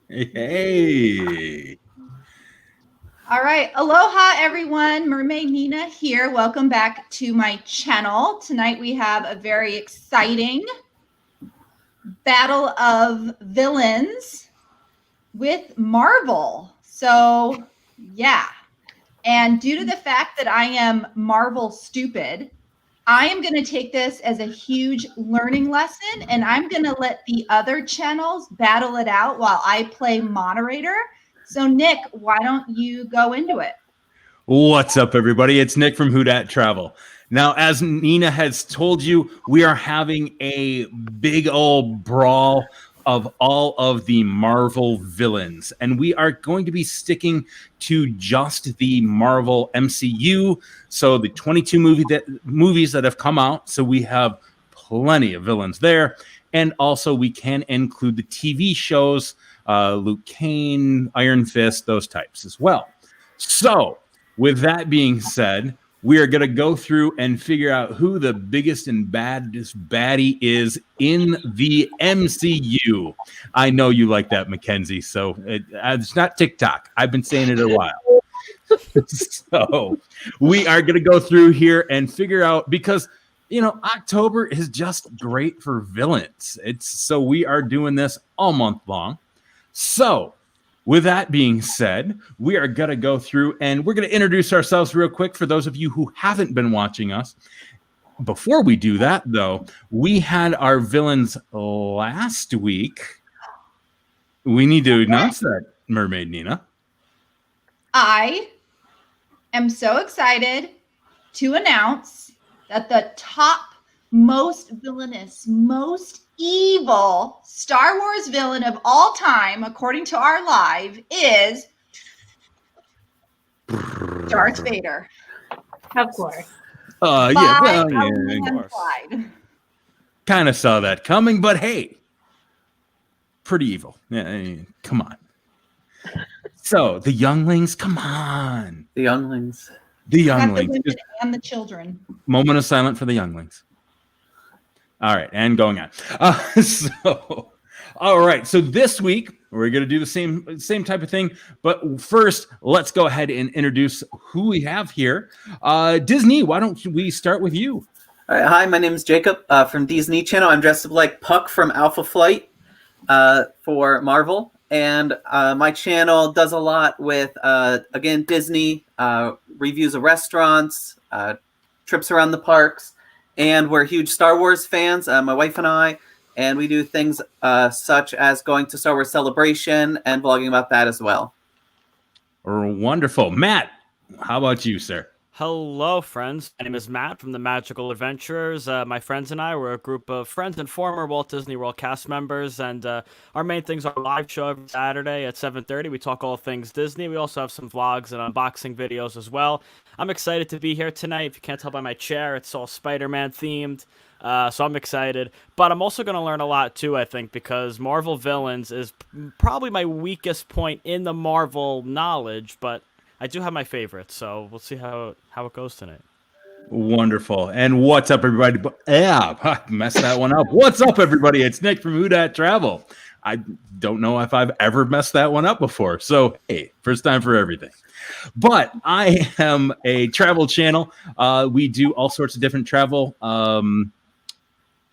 Hey. All right. Aloha, everyone. Mermaid Nina here. Welcome back to my channel. Tonight we have a very exciting battle of villains with Marvel. So, yeah. And due to the fact that I am Marvel stupid, I am going to take this as a huge learning lesson and I'm going to let the other channels battle it out while I play moderator. So, Nick, why don't you go into it? What's up, everybody? It's Nick from Who Dat Travel. Now, as Nina has told you, we are having a big old brawl of all of the Marvel villains, and we are going to be sticking to just the Marvel MCU. So the 22 movies that have come out. So we have plenty of villains there, and also we can include the TV shows, Luke Cage, Iron Fist, those types as well. So with that being said, we are going to go through and figure out who the biggest and baddest baddie is in the MCU. I know you like that, Mackenzie. So it's not TikTok. I've been saying it a while. So we are going to go through here and figure out, because October is just great for villains. So we are doing this all month long. So with that being said, we are going to go through and we're going to introduce ourselves real quick for those of you who haven't been watching us. Before we do that, though, we had our villains last week. We need to announce that, Mermaid Nina. I am so excited to announce that the top most villainous, most evil Star Wars villain of all time, according to our live, is Darth Vader. Of course. Yeah, well, yeah, kind of saw that coming, but hey, pretty evil. Yeah, come on. So the younglings, come on. The younglings. The younglings. The women and the children. Moment of silence for the younglings. All right, and going on. All right. So this week we're going to do the same type of thing, but first, let's go ahead and introduce who we have here. Disney, why don't we start with you? All right, hi, my name is Jacob from Disney Channel. I'm dressed up like Puck from Alpha Flight for Marvel, and my channel does a lot with again Disney reviews of restaurants, trips around the parks. And we're huge Star Wars fans, my wife and I, and we do things such as going to Star Wars Celebration and vlogging about that as well. Wonderful. Matt, how about you, sir? Hello, friends. My name is Matt from the Magical Adventurers. My friends and I were a group of friends and former Walt Disney World cast members, and our main things are a live show every Saturday at 7:30. We talk all things Disney. We also have some vlogs and unboxing videos as well. I'm excited to be here tonight. If you can't tell by my chair, it's all Spider-Man themed, so I'm excited. But I'm also going to learn a lot too, I think, because Marvel villains is probably my weakest point in the Marvel knowledge, but I do have my favorites, so we'll see how it goes tonight. Wonderful. And what's up, everybody? Yeah, I messed that one up. What's up, everybody? It's Nick from Who Dat Travel. I don't know if I've ever messed that one up before. So, hey, first time for everything. But I am a travel channel. We do all sorts of different travel.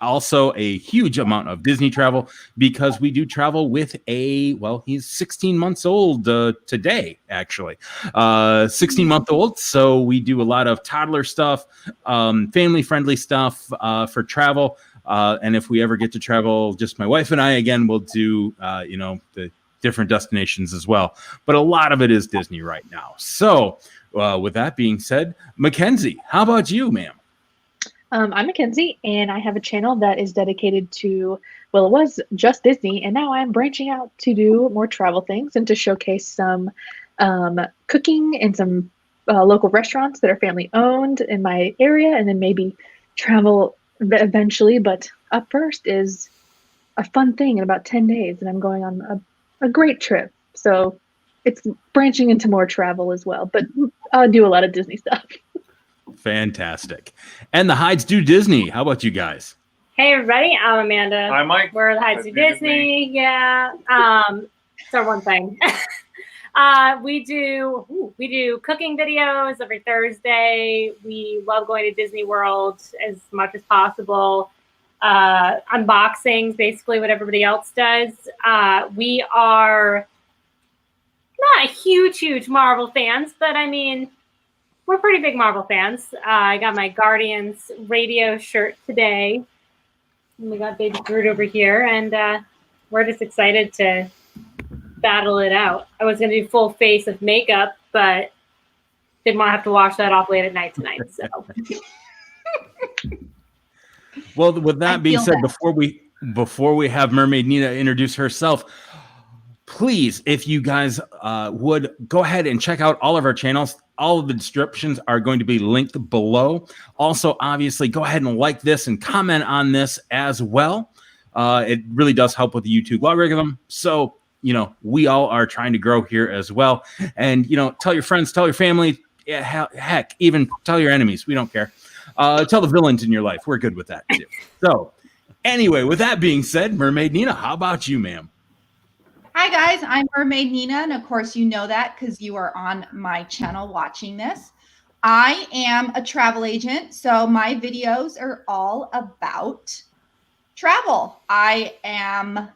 Also a huge amount of Disney travel, because we do travel with he's 16 months old today, actually. 16-month-old. So we do a lot of toddler stuff, family-friendly stuff for travel. And if we ever get to travel, just my wife and I, again, we'll do, the different destinations as well. But a lot of it is Disney right now. So with that being said, Mackenzie, how about you, ma'am? I'm Mackenzie, and I have a channel that is dedicated to, well, it was just Disney, and now I'm branching out to do more travel things and to showcase some cooking and some local restaurants that are family owned in my area, and then maybe travel eventually. But up first is a fun thing in about 10 days, and I'm going on a great trip. So it's branching into more travel as well, but I'll do a lot of Disney stuff. Fantastic. And the Hides do Disney. How about you guys? Hey, everybody. I'm Amanda. Hi, Mike. We're the Hides do Disney. Yeah. It's our one thing. We do cooking videos every Thursday. We love going to Disney World as much as possible. Unboxings, basically what everybody else does. We are not huge Marvel fans, but I mean, we're pretty big Marvel fans. I got my Guardians radio shirt today. And we got Baby Groot over here, and we're just excited to battle it out. I was going to do full face of makeup, but didn't want to have to wash that off late at night tonight. So, Well, with that being said, before we have Mermaid Nina introduce herself, please, if you guys would go ahead and check out all of our channels. All of the descriptions are going to be linked below. Also, obviously, go ahead and like this and comment on this as well. It really does help with the YouTube algorithm. So, we all are trying to grow here as well. And, tell your friends, tell your family, heck, even tell your enemies. We don't care. Tell the villains in your life. We're good with that too. So anyway, with that being said, Mermaid Nina, how about you, ma'am? Hi guys, I'm Mermaid Nina, and of course you know that because you are on my channel watching this. I am a travel agent, so my videos are all about travel. I am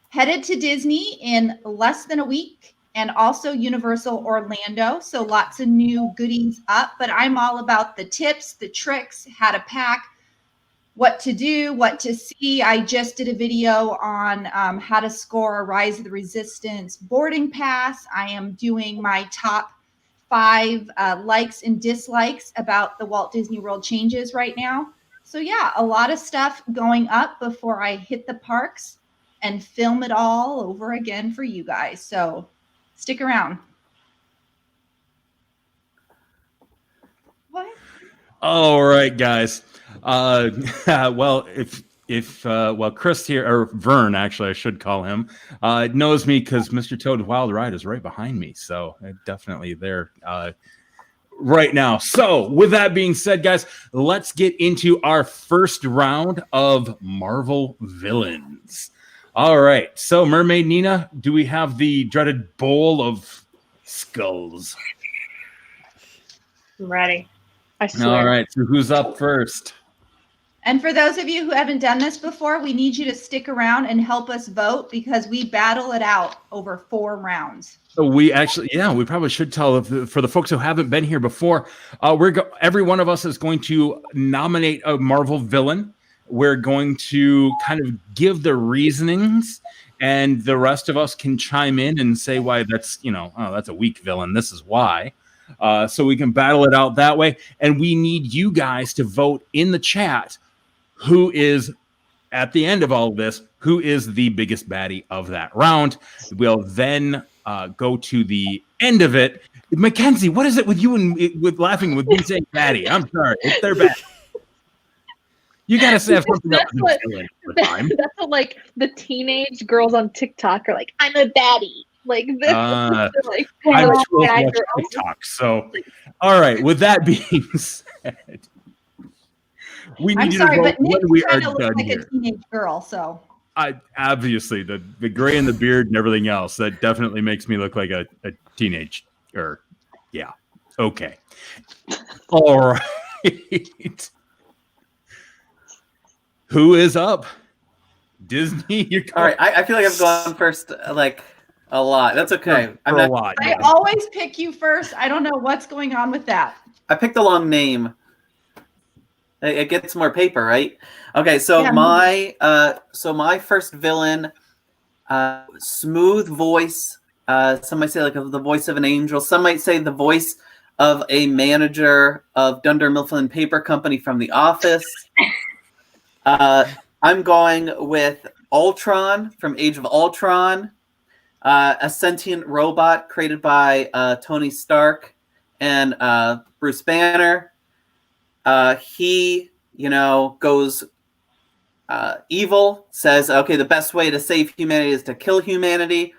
headed to Disney in less than a week, and also Universal Orlando, so lots of new goodies up, but I'm all about the tips, the tricks, how to pack, what to do, what to see. I just did a video on how to score a Rise of the Resistance boarding pass. I am doing my top 5 likes and dislikes about the Walt Disney World changes right now. So yeah, a lot of stuff going up before I hit the parks and film it all over again for you guys. So stick around. What? All right, guys. Well, if Chris here, or Vern, actually, I should call him, knows me because Mr. Toad's Wild Ride is right behind me. So definitely there right now. So with that being said, guys, let's get into our first round of Marvel villains. All right. So Mermaid Nina, do we have the dreaded bowl of skulls? I'm ready. I swear. All right. So who's up first? And for those of you who haven't done this before, we need you to stick around and help us vote because we battle it out over 4 rounds. So we actually, we probably should tell for the folks who haven't been here before. Every one of us is going to nominate a Marvel villain. We're going to kind of give the reasonings, and the rest of us can chime in and say why that's that's a weak villain. This is why. So we can battle it out that way. And we need you guys to vote in the chat who is, at the end of all of this, who is the biggest baddie of that round. We'll then go to the end of it. Mackenzie, what is it with you and with laughing with me saying baddie? I'm sorry. It's their bad. You got to have something else to that's what, like, the teenage girls on TikTok are like, I'm a baddie. Like this, like I'm too old to watch TikTok. So, all right. With that being said, we need you to vote when we are done like here. A teenage girl, so obviously the gray and the beard and everything else that definitely makes me look like a teenage. Or yeah, okay, all right. Who is up? Disney. You're all right. I feel like I've gone first. Like. A lot. That's okay. A lot. I always pick you first. I don't know what's going on with that. I picked the long name. It gets more paper, right? Okay, so my first villain, smooth voice. Some might say like the voice of an angel. Some might say the voice of a manager of Dunder Mifflin Paper Company from The Office. I'm going with Ultron from Age of Ultron. A sentient robot created by Tony Stark and Bruce Banner. He, goes evil, says, okay, the best way to save humanity is to kill humanity.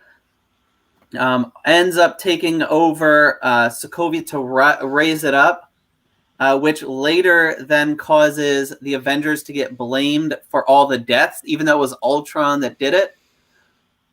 Ends up taking over Sokovia to raise it up, which later then causes the Avengers to get blamed for all the deaths, even though it was Ultron that did it.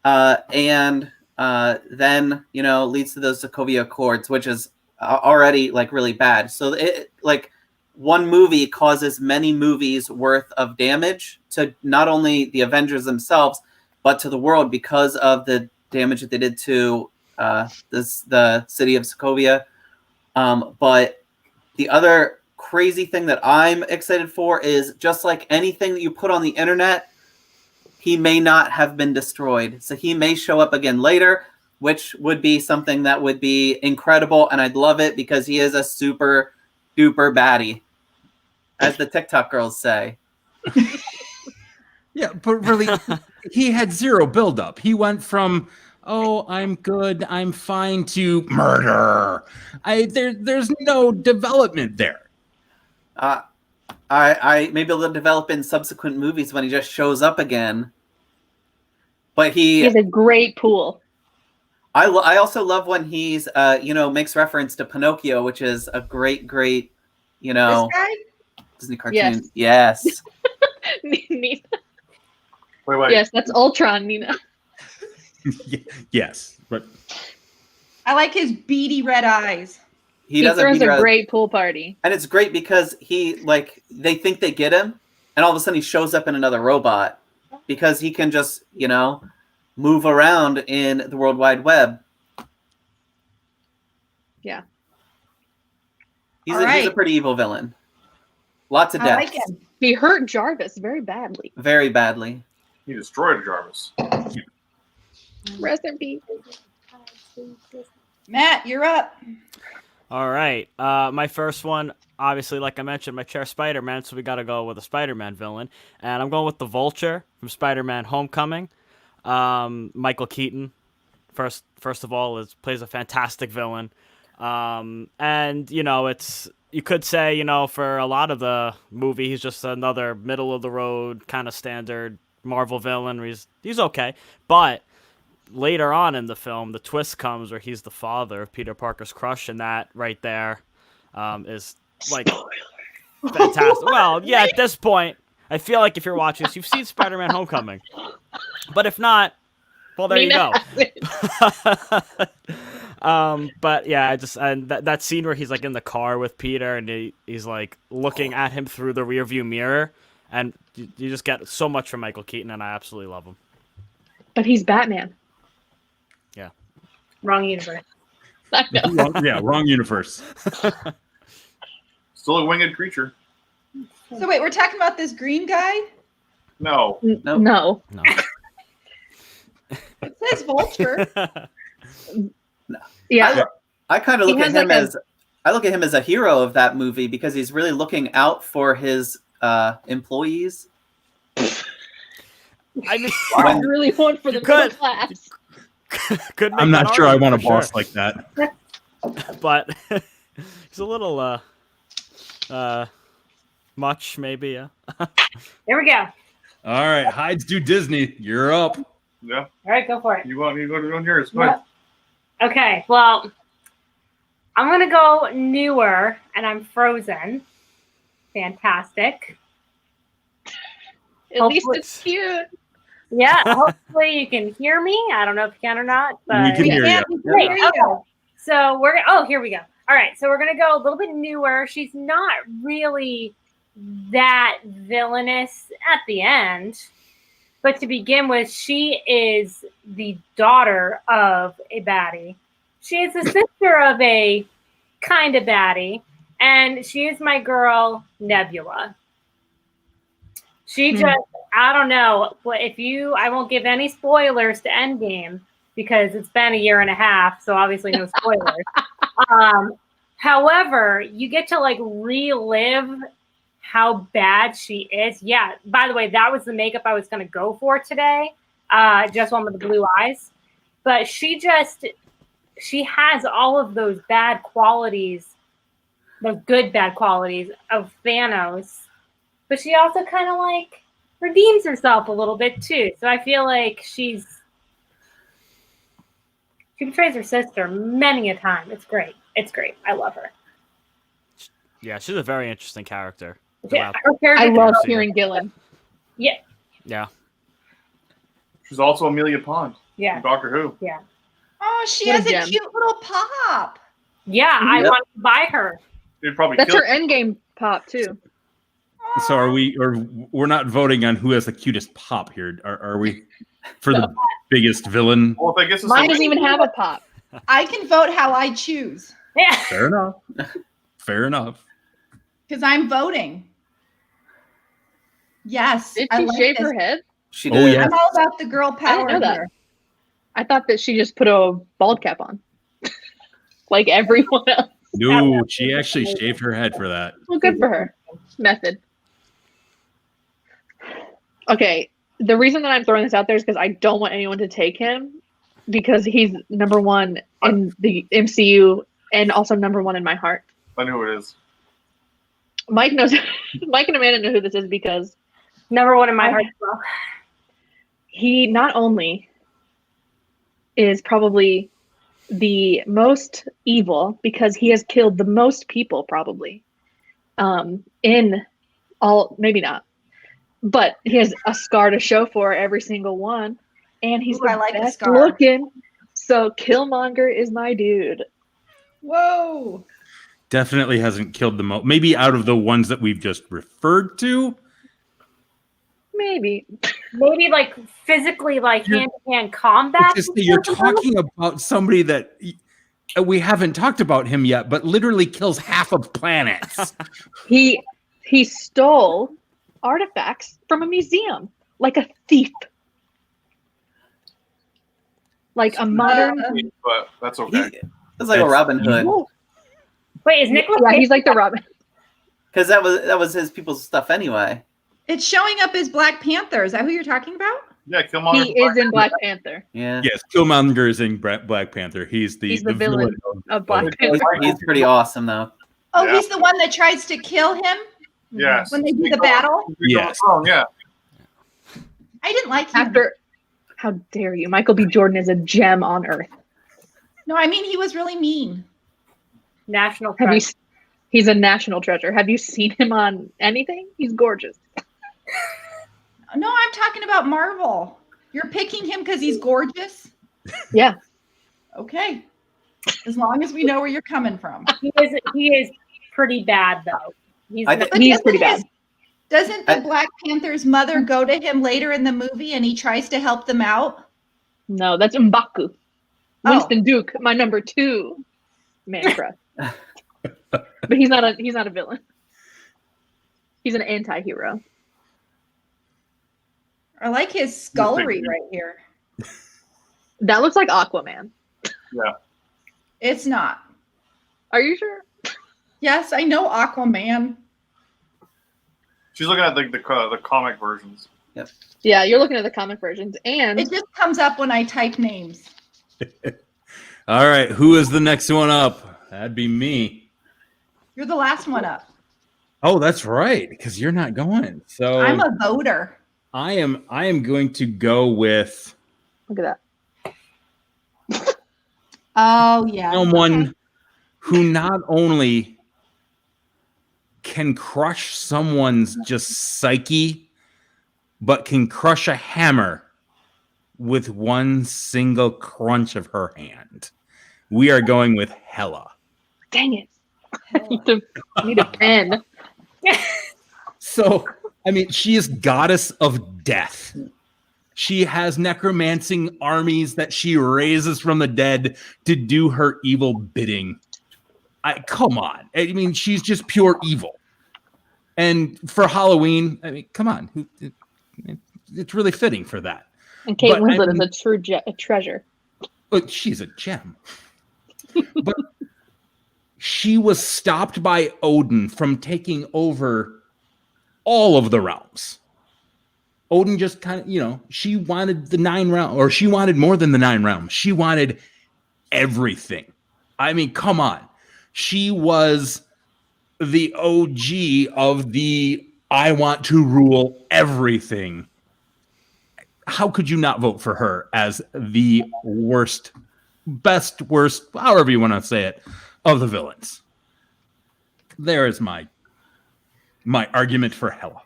And then leads to those Sokovia Accords, which is already like really bad. So it like one movie causes many movies worth of damage to not only the Avengers themselves, but to the world because of the damage that they did to the city of Sokovia. But the other crazy thing that I'm excited for is just like anything that you put on the internet, he may not have been destroyed. So he may show up again later, which would be something that would be incredible. And I'd love it because he is a super duper baddie, as the TikTok girls say. Yeah, but really, he had zero buildup. He went from, oh, I'm good, I'm fine, to murder. There's no development there. I maybe a little develop in subsequent movies when he just shows up again. But He has a great pool. I also love when he's makes reference to Pinocchio, which is a great This guy? Disney cartoon. Yes. Nina. Wait. Yes, that's Ultron, Nina. Yes, but I like his beady red eyes. He throws a great pool party. And it's great because they think they get him, and all of a sudden he shows up in another robot because he can just, move around in the World Wide Web. Yeah. He's a pretty evil villain. Lots of deaths. I like him. He hurt Jarvis very badly. Very badly. He destroyed Jarvis. Rest in peace. Matt, you're up. All right. My first one, obviously, like I mentioned, my chair Spider-Man, so we got to go with a Spider-Man villain. And I'm going with the Vulture from Spider-Man Homecoming. Michael Keaton, first of all, plays a fantastic villain. And, you could say, for a lot of the movie, he's just another middle-of-the-road kind of standard Marvel villain. He's okay. But later on in the film, the twist comes where he's the father of Peter Parker's crush, and that right there is, like, fantastic. Well, yeah, at this point, I feel like if you're watching this, you've seen Spider-Man Homecoming. But if not, well, there you go. But yeah, that scene where he's like in the car with Peter and he's like looking at him through the rearview mirror, and you just get so much from Michael Keaton, and I absolutely love him. But he's Batman. Yeah. Wrong universe. I know. Wrong universe. Still a winged creature. So wait, we're talking about this green guy? No. No. It says Vulture. Yeah. I kind of look at him like I look at him as a hero of that movie because he's really looking out for his employees. I mean, I really want for the middle class. I'm not sure I want a boss like that. But he's a little much, maybe. Yeah. There we go. All right, Hides do Disney. You're up. Yeah. All right, go for it. You want to go on yours? Go Yeah. ahead. Okay, well, I'm going to go newer, and I'm Frozen. Fantastic. At least it's cute. Yeah, hopefully you can hear me. I don't know if you can or not, but We can hear you. Great. Okay. So here we go. All right, so we're going to go a little bit newer. She's not really that villainous at the end. But to begin with, she is the daughter of a baddie. She is the sister of a kind of baddie. And she is my girl, Nebula. She just, I don't know. I won't give any spoilers to Endgame because it's been a year and a half. So obviously no spoilers. However, you get to like relive how bad she is. Yeah. By the way, that was the makeup I was going to go for today. Just one with the blue eyes. But she has all of those bad qualities, those good bad qualities of Thanos. But she also kind of like redeems herself a little bit too. So I feel like she betrays her sister many a time. It's great. It's great. I love her. Yeah, she's a very interesting character. Yeah, I love hearing Gillen. Yeah. Yeah. She's also Amelia Pond. Yeah. From Doctor Who. Yeah. Oh, she What a has a gem. cute little pop. Yeah, I Yep. want to buy her. They'd probably That's kill her endgame pop too. So are we, or we're not voting on who has the cutest pop here? Are we for the biggest villain? Well, if I guess it's Mine a- doesn't even have a pop. I can vote how I choose Yeah. Fair enough. Fair enough. because I'm voting. Yes, Did I she like shave this. her head? She Oh, did. yeah. I'm all about the girl I didn't power know that. here. I thought that she just put a bald cap on, like everyone else. No, she actually shaved her head for that. Well, good for her. Method. Okay, the reason that I'm throwing this out there is because I don't want anyone to take him because he's number one in the MCU and also number one in my heart. I know who it is. Mike knows. Mike and Amanda know who this is because Number one in my heart as well. he not only is probably the most evil because he has killed the most people probably in all, maybe not, but he has a scar to show for every single one, and he's Ooh, the I like the best scar. looking. So Killmonger is my dude. Whoa. Definitely hasn't killed the most. Maybe out of the ones that we've just referred to. Maybe. Maybe like physically, like You're- hand-to-hand combat. It's just that you're talking about somebody that we haven't talked about him yet, but literally kills half of planets. He stole artifacts from a museum like a thief. Like a modern. But that's okay. It's like a That's Robin Hood, evil. Wait, is Nicholas Yeah, Cage? he's like the Robin. because that was his people's stuff anyway. It's showing up as Black Panther. Is that who you're talking about? Yeah, Killmonger. He is in Black Panther. Yeah, Yes, Killmonger is in Black Panther. He's the villain of Black He's- Panther. he's pretty awesome though. Oh, Yeah. he's the one that tries to kill him Yes. when they do the battle. Yes. Yeah. I didn't like him. After, how dare you? Michael B. Jordan is a gem on Earth. No, I mean he was really mean. National Have you? treasure. He's a national treasure. Have you seen him on anything? He's gorgeous. No, I'm talking about Marvel. You're picking him because he's gorgeous. Yeah. Okay. As long as we know where you're coming from. He is pretty bad though. He's I not- think- He's pretty bad. Doesn't the Black Panther's mother go to him later in the movie and he tries to help them out? No, that's M'Baku. Oh. Winston Duke, my number 2 man crush. But he's not a villain. He's an anti-hero. I like his scullery right here. That looks like Aquaman. It's not. Are you sure? Yes, I know Aquaman. She's looking at the comic versions. Yeah, you're looking at the comic versions. And It just comes up when I type names. All right, who is the next one up? That'd be me. You're the last one up. Oh, that's right, because you're not going. So I'm a voter. I am going to go with look at that. Oh, yeah. someone who not only can crush someone's just psyche, but can crush a hammer with one single crunch of her hand. We are going with Hela. Dang it. I need a pen. So, I mean, she is goddess of death. She has necromancing armies that she raises from the dead to do her evil bidding. Come on. I mean, she's just pure evil. And for Halloween, I mean, come on. It's really fitting for that. And Kate But, I Winslet mean- is a true a treasure. But she's a gem. But she was stopped by Odin from taking over all of the realms. Odin just kind of, she wanted the 9 realms, or she wanted more than the 9 realms. She wanted everything. I mean, come on. She was the OG of the I want to rule everything. How could you not vote for her as the worst, however you want to say it, of the villains? There is my argument for Hela.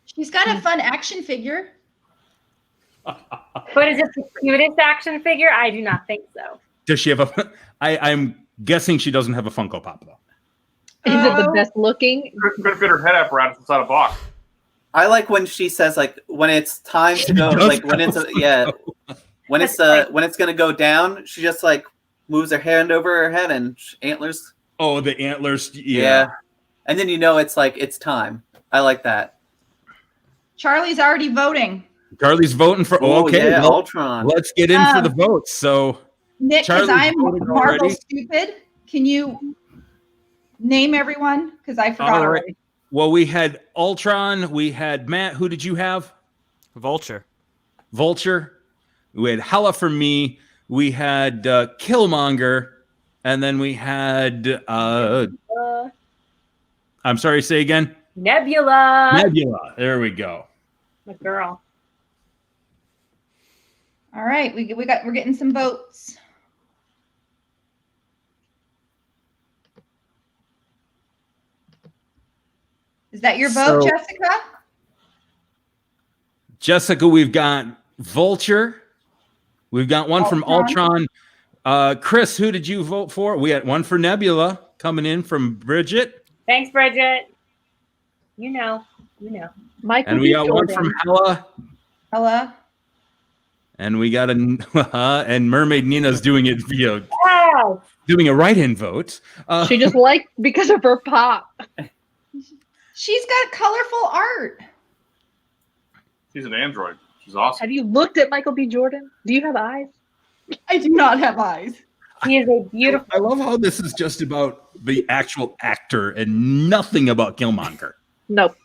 She's got a fun action figure. But is it the cutest action figure? I do not think so. Does she have a? I'm guessing she doesn't have a Funko Pop though. Is it the Oh. best looking? Could fit her head apparatus inside a box. I like when she says like when it's time to go, does like when it's when it's gonna go down, she just like moves her hand over her head and antlers. Oh, the antlers. Yeah. And then it's like it's time. I like that. Charlie's already voting. Charlie's voting for. Oh, Okay, yeah, well, Ultron. let's get in for the votes. So Nick, because Charlie's I'm voted Marvel already. stupid. Can you name everyone? Because I forgot All right. already. Well, we had Ultron. We had Matt. Who did you have? Vulture. Vulture. We had Hela for me. We had Killmonger, and then we had. I'm sorry. Say again. Nebula. Nebula. There we go. My girl. All right, we're getting some votes. Is that your vote, So- Jessica? Jessica, we've got Vulture. We've got one from Ultron. Chris, who did you vote for? We had one for Nebula coming in from Bridget. Thanks, Bridget. You know. Michael And we B. got one Jordan. from Hela. Ella? And we got and Mermaid Nina's doing it via Wow. doing a write-in vote. She just liked because of her pop. She's got colorful art. She's an android. She's awesome. Have you looked at Michael B. Jordan? Do you have eyes? I do not have eyes. He is a beautiful. I love how this is just about the actual actor and nothing about Killmonger. Nope.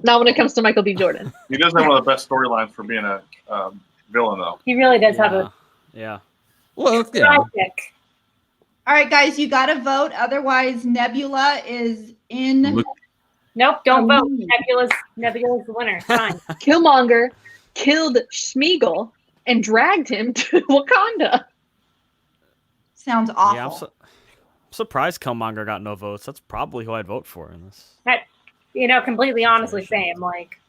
Not when it comes to Michael B. Jordan. He does have one of the best storylines for being a villain, though. He really does have a Yeah. Well, yeah. sidekick. All right, guys, you got to vote. Otherwise, Nebula is in. Look, Nope, don't vote. Nebula's the winner. It's fine. Killmonger killed Schmeagol and dragged him to Wakanda. Sounds awful. Yeah, I'm surprised Killmonger got no votes. That's probably who I'd vote for in this. Completely honestly same. Like,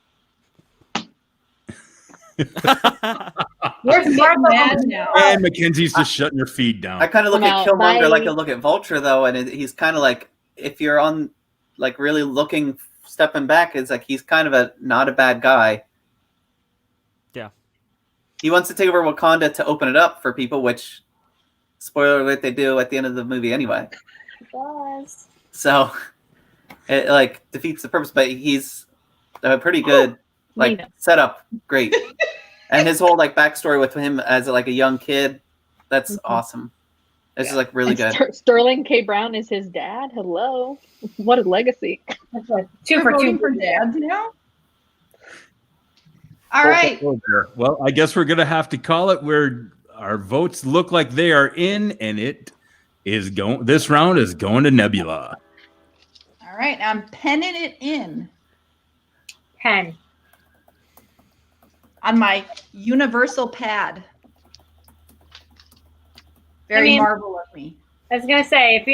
where's Martha? Mad now. and Mackenzie's just shutting her feed down. I kind of look Now, at Killmonger my- like I look at Vulture though, and he's kind of like if you're on like really looking, stepping back, it's like he's kind of not a bad guy. Yeah. He wants to take over Wakanda to open it up for people, which spoiler alert, they do at the end of the movie anyway. Does. So it like defeats the purpose, but he's a pretty good like Nina. setup, great, and his whole like backstory with him as like a young kid, that's awesome. This is like really And good. Sterling K. Brown is his dad. Hello. What a legacy. That's a 2 We're for voting 2. for dads now. All right. Well, I guess we're gonna have to call it where our votes look like they are in, and it is going. This round is going to Nebula. All right. I'm penning it in 10. on my universal pad. Very Marvel of me. I was gonna say if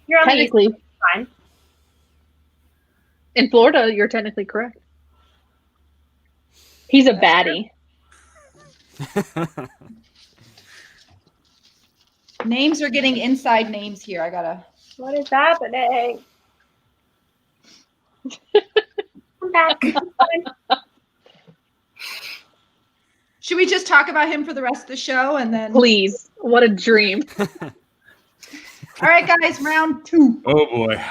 you're on the East Technically, Coast, fine. in Florida, you're technically correct. He's a baddie. Names are getting inside names here. I gotta. What is happening? I'm back. Should we just talk about him for the rest of the show and then? Please. What a dream. All right, guys. Round 2. Oh boy.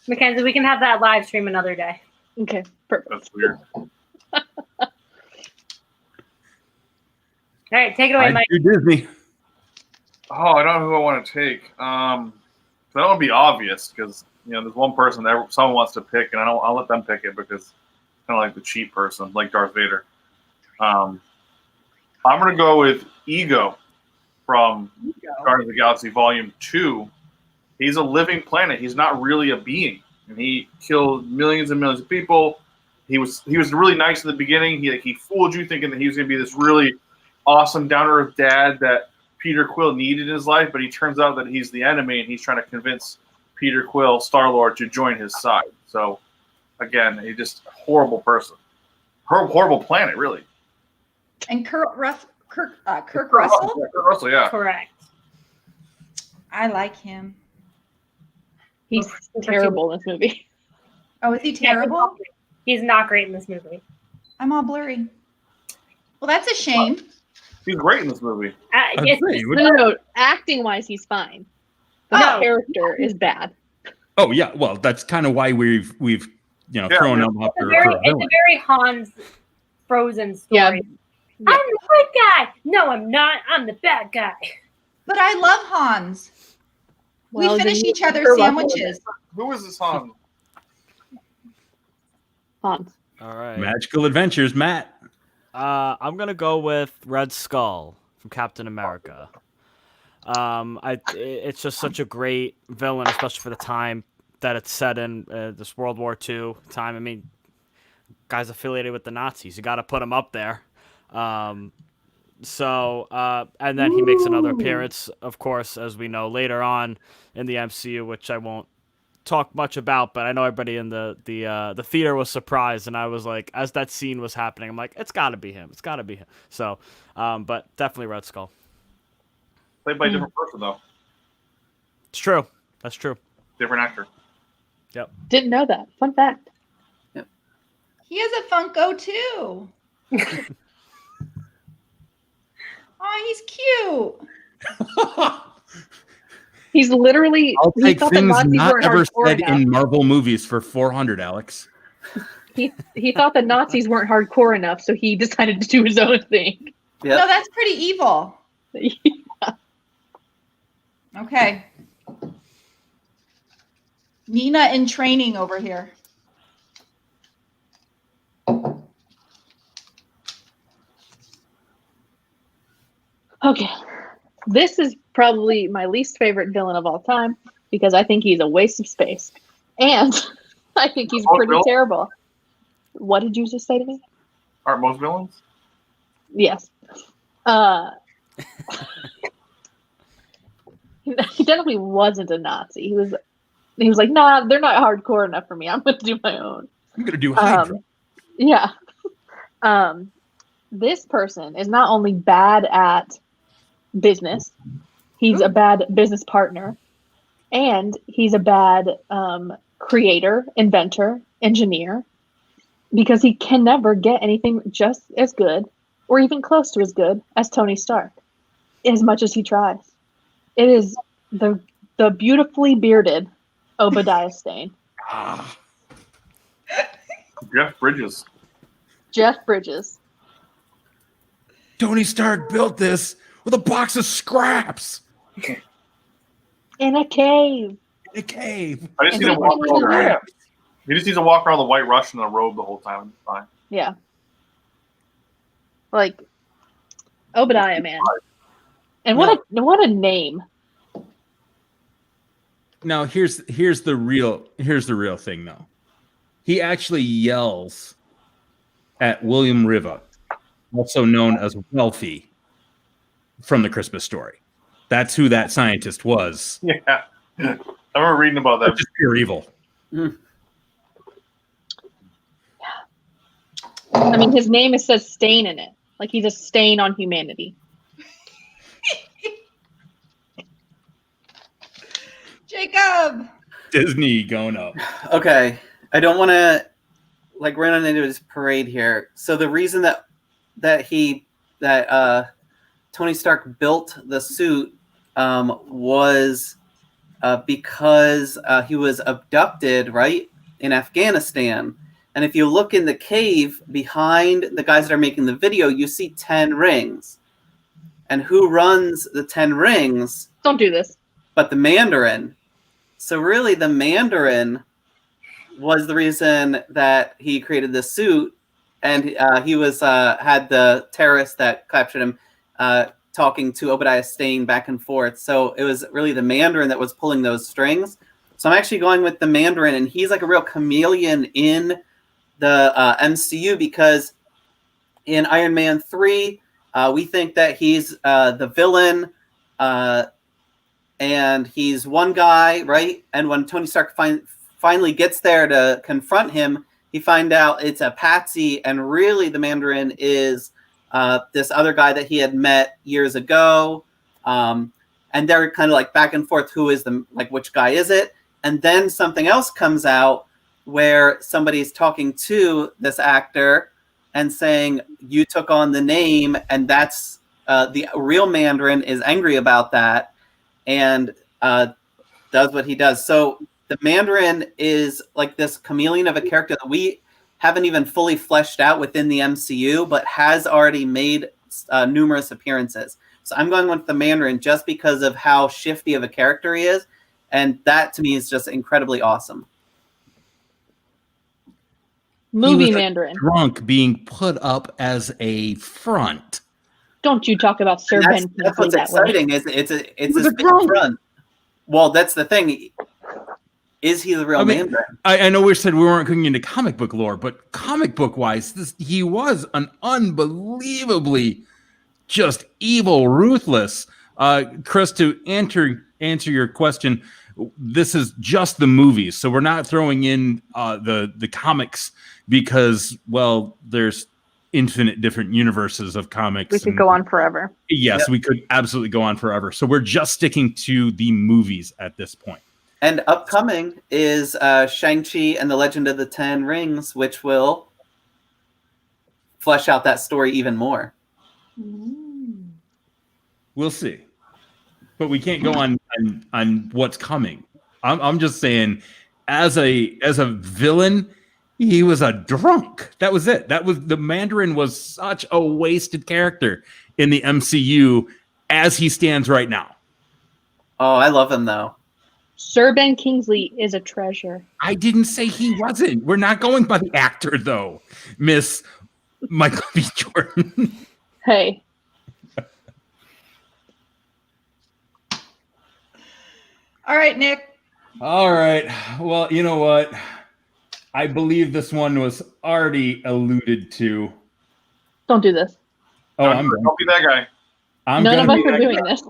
Mackenzie, we can have that live stream another day. Okay, perfect. That's weird. All right, take it away, I Mike. do Disney. Oh, I don't know who I want to take. That would be obvious because there's one person that someone wants to pick, and I'll let them pick it because it's kind of like the cheap person, like Darth Vader. I'm gonna go with Ego from Guardians of the Galaxy Volume 2. He's a living planet. He's not really a being, and he killed millions and millions of people. He was really nice in the beginning. He fooled you thinking that he was gonna be this really awesome down to earth dad that Peter Quill needed in his life, but he turns out that he's the enemy, and he's trying to convince Peter Quill, Star-Lord, to join his side. So, again, he's just a horrible person. Horrible planet, really. And Kirk Russell. Kurt Russell, yeah. Correct. I like him. He's terrible in this movie. Oh, is he terrible? He's not great in this movie. I'm all blurry. Well, that's a shame. He's great in this movie. No. Acting wise, he's fine. The character is bad. Oh yeah, well that's kind of why we've thrown him up there. It's a very Hans Frozen story. Yeah. I'm the good guy. No, I'm not. I'm the bad guy. But I love Hans. Well, we finish then each other's you're sandwiches. Who is this Hans? Hans. All right. Magical Adventures, Matt. I'm gonna go with Red Skull from Captain America. It's just such a great villain, especially for the time that it's set in, this World War II time. I mean, guy's affiliated with the Nazis. You got to put him up there. And then he makes another appearance, of course, as we know later on in the MCU, which I won't talk much about, but I know everybody in the theater was surprised, and I was like, as that scene was happening, I'm like, it's got to be him. It's got to be him. So, but definitely Red Skull. Played by a different person, though. It's true. That's true. Different actor. Yep. Didn't know that. Fun fact. Yep. He has a Funko too. Oh, he's cute. He's literally. I'll he take thought the things Nazis not weren't ever hardcore said enough. in Marvel movies for 400, Alex. He thought the Nazis weren't hardcore enough, so he decided to do his own thing. Yep. No, that's pretty evil. Okay. Nina in training over here. Okay. This is probably my least favorite villain of all time because I think he's a waste of space. And I think he's pretty terrible. What did you just say to me? Aren't most villains? Yes. He definitely wasn't a Nazi. He was like, nah, they're not hardcore enough for me. I'm going to do my own. I'm going to do Hydra. Yeah. This person is not only bad at business, he's a bad business partner, and he's a bad creator, inventor, engineer, because he can never get anything just as good or even close to as good as Tony Stark, as much as he tries. It is the beautifully bearded Obadiah Stane. Jeff Bridges. Jeff Bridges. Tony Stark built this with a box of scraps In a cave. in a cave. I just need to walk around. He just needs to walk around the White Russian in a robe the whole time. It's fine. Yeah. Like Obadiah, man. And what a name. Now here's the real thing though. He actually yells at William Riva, also known as Wealthy, from The Christmas Story. That's who that scientist was. Yeah. I remember reading about that. Just pure evil. I mean, his name says stain in it. Like he's a stain on humanity. Jacob. Disney going up. Okay, I don't want to like run into his parade here. So the reason that Tony Stark built the suit was because he was abducted, right, in Afghanistan. And if you look in the cave behind the guys that are making the video, you see 10 rings. And who runs the 10 rings? Don't do this. But the Mandarin. So really the Mandarin was the reason that he created the suit. And he was had the terrorist that captured him talking to Obadiah Stane back and forth. So it was really the Mandarin that was pulling those strings. So I'm actually going with the Mandarin, and he's like a real chameleon in the MCU because in Iron Man 3, we think that he's the villain, and he's one guy, right? And when Tony Stark finally gets there to confront him, he finds out it's a patsy, and really the Mandarin is this other guy that he had met years ago. And they're kind of like back and forth. Who is which guy is it? And then something else comes out where somebody's talking to this actor and saying, you took on the name, and that's the real Mandarin is angry about that and does what he does. So the Mandarin is like this chameleon of a character that we haven't even fully fleshed out within the MCU, but has already made numerous appearances. So I'm going with the Mandarin just because of how shifty of a character he is. And that to me is just incredibly awesome. Movie Mandarin. Drunk being put up as a front. Don't you talk about Sir Ben Kingsley that's what's that way. exciting. It's a big front. Well, that's the thing. Is he the real Mandarin? I know we said we weren't going into comic book lore, but comic book wise, he was an unbelievably just evil, ruthless. Chris, to answer your question, this is just the movies, so we're not throwing in the comics because, well, there's infinite different universes of comics. We could go on forever. Yes, we could absolutely go on forever. So we're just sticking to the movies at this point. And upcoming is Shang-Chi and the Legend of the Ten Rings, which will flesh out that story even more. We'll see. But we can't go on what's coming. I'm just saying, as a villain, he was a drunk. That was it. The Mandarin was such a wasted character in the MCU as he stands right now. Oh, I love him though. Sir Ben Kingsley is a treasure. I didn't say he wasn't. We're not going by the actor though, Miss Michael B. Jordan. Hey. All right, Nick. All right. Well, you know what? I believe this one was already alluded to. Don't do this. Oh, Don't be that guy. None of us are doing this.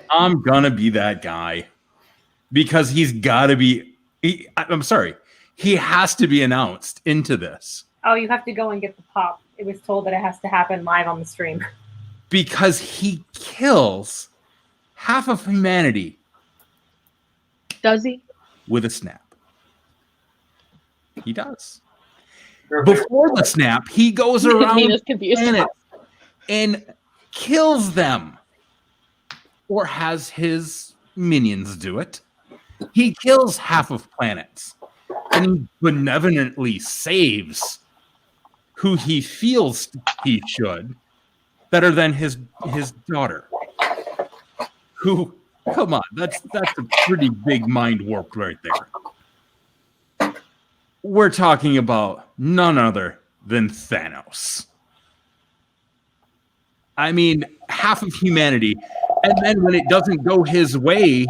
I'm gonna be that guy because he's got to be. I'm sorry. He has to be announced into this. Oh, you have to go and get the pop. It was told that it has to happen live on the stream. Because he kills half of humanity. Does he? With a snap. He does. Before the snap, he goes around the planet and kills them. Or has his minions do it. He kills half of planets. And he benevolently saves who he feels he should, better than his daughter. Who, come on, that's a pretty big mind warp right there. We're talking about none other than Thanos. I mean, half of humanity, and then when it doesn't go his way,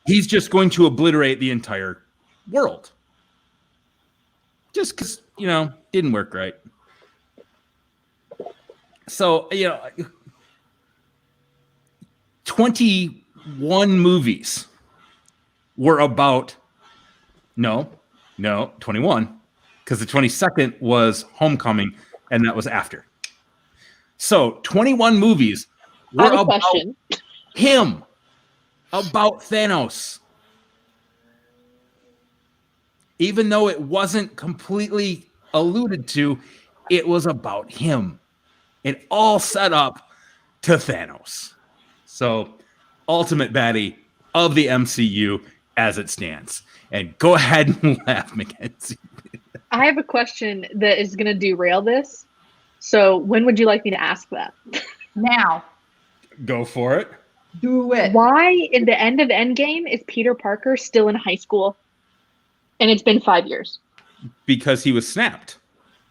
he's just going to obliterate the entire world. Just because, didn't work right. So, 21 movies were about, 21, because the 22nd was Homecoming, and that was after. So 21 movies were about him, about Thanos. Even though it wasn't completely alluded to, it was about him. It all set up to Thanos. So, ultimate baddie of the MCU as it stands. And go ahead and laugh, Mackenzie. I have a question that is going to derail this. So, when would you like me to ask that? Now. Go for it. Do it. Why, in the end of Endgame, is Peter Parker still in high school? And it's been 5 years. Because he was snapped.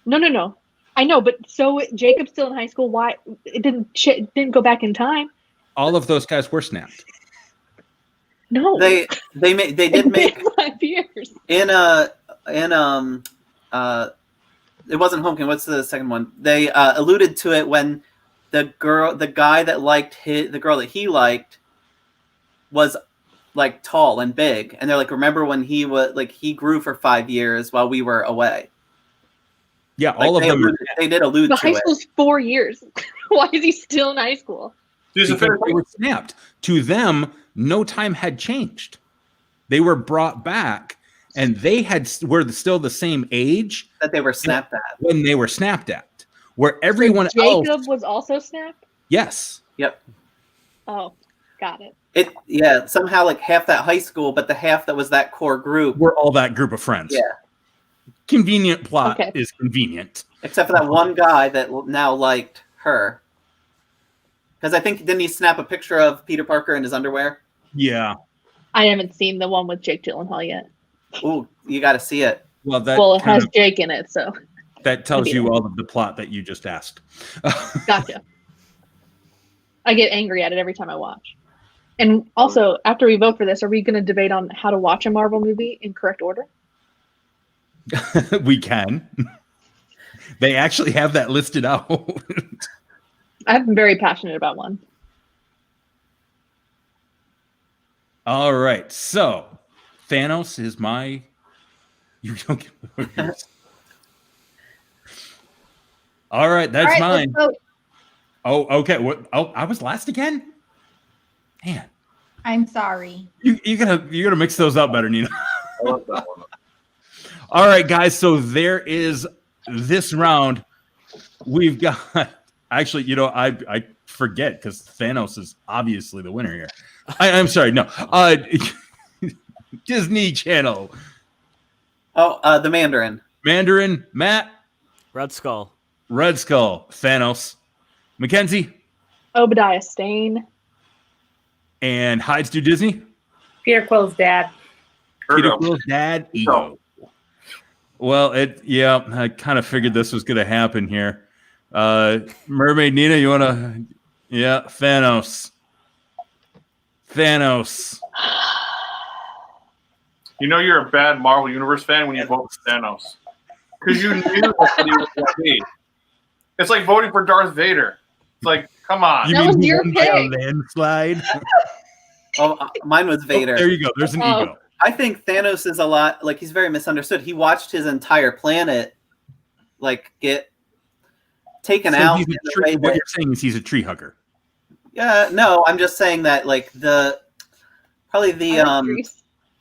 No. I know, but so Jacob's still in high school. Why it didn't go back in time? All of those guys were snapped. No, they did make 5 years. It wasn't Homecoming. What's the second one? They alluded to it when the guy that liked the girl that he liked was like tall and big, and they're like, remember when he was like he grew for 5 years while we were away. Yeah, all of them. They did allude The to high it. school's 4 years. Why is he still in high school? Because they were snapped. To them, no time had changed. They were brought back, and they were still the same age that they were snapped at when they were snapped at. Where everyone Jacob else was also snapped? Yes. Yep. Oh, got it. Somehow like half that high school, but the half that was that core group were all that group of friends. Yeah. Convenient plot is convenient. Except for that one guy that now liked her. Because I think, didn't he snap a picture of Peter Parker in his underwear? Yeah. I haven't seen the one with Jake Gyllenhaal yet. Ooh, you got to see it. Well, it has Jake in it, so. That tells you all of the plot that you just asked. Gotcha. I get angry at it every time I watch. And also, after we vote for this, are we going to debate on how to watch a Marvel movie in correct order? We can. They actually have that listed out. I'm very passionate about one. All right. So, Thanos is my... You don't get... All right. That's mine. Oh, okay. What? Oh, I was last again? Man. I'm sorry. You gotta mix those up better, Nina. I love that one. All right, guys. So there is this round. We've got actually, I forget because Thanos is obviously the winner here. I'm sorry, no. Disney Channel. Oh, the Mandarin. Mandarin, Matt. Red Skull. Red Skull, Thanos. Mackenzie. Obadiah Stane. And Hides do Disney. Peter Quill's dad. Peter Quill's dad, Ego. Well, I kind of figured this was going to happen here. Mermaid Nina, you want to? Yeah, Thanos. You know you're a bad Marvel Universe fan when you vote for Thanos. Because you knew that's what he was going to be. It's like voting for Darth Vader. It's like, come on. That was your pick. Landslide. Mine was Vader. There you go. There's an ego. I think Thanos is a lot like he's very misunderstood. He watched his entire planet get taken out. What you're saying is he's a tree hugger. Yeah, no, I'm just saying that the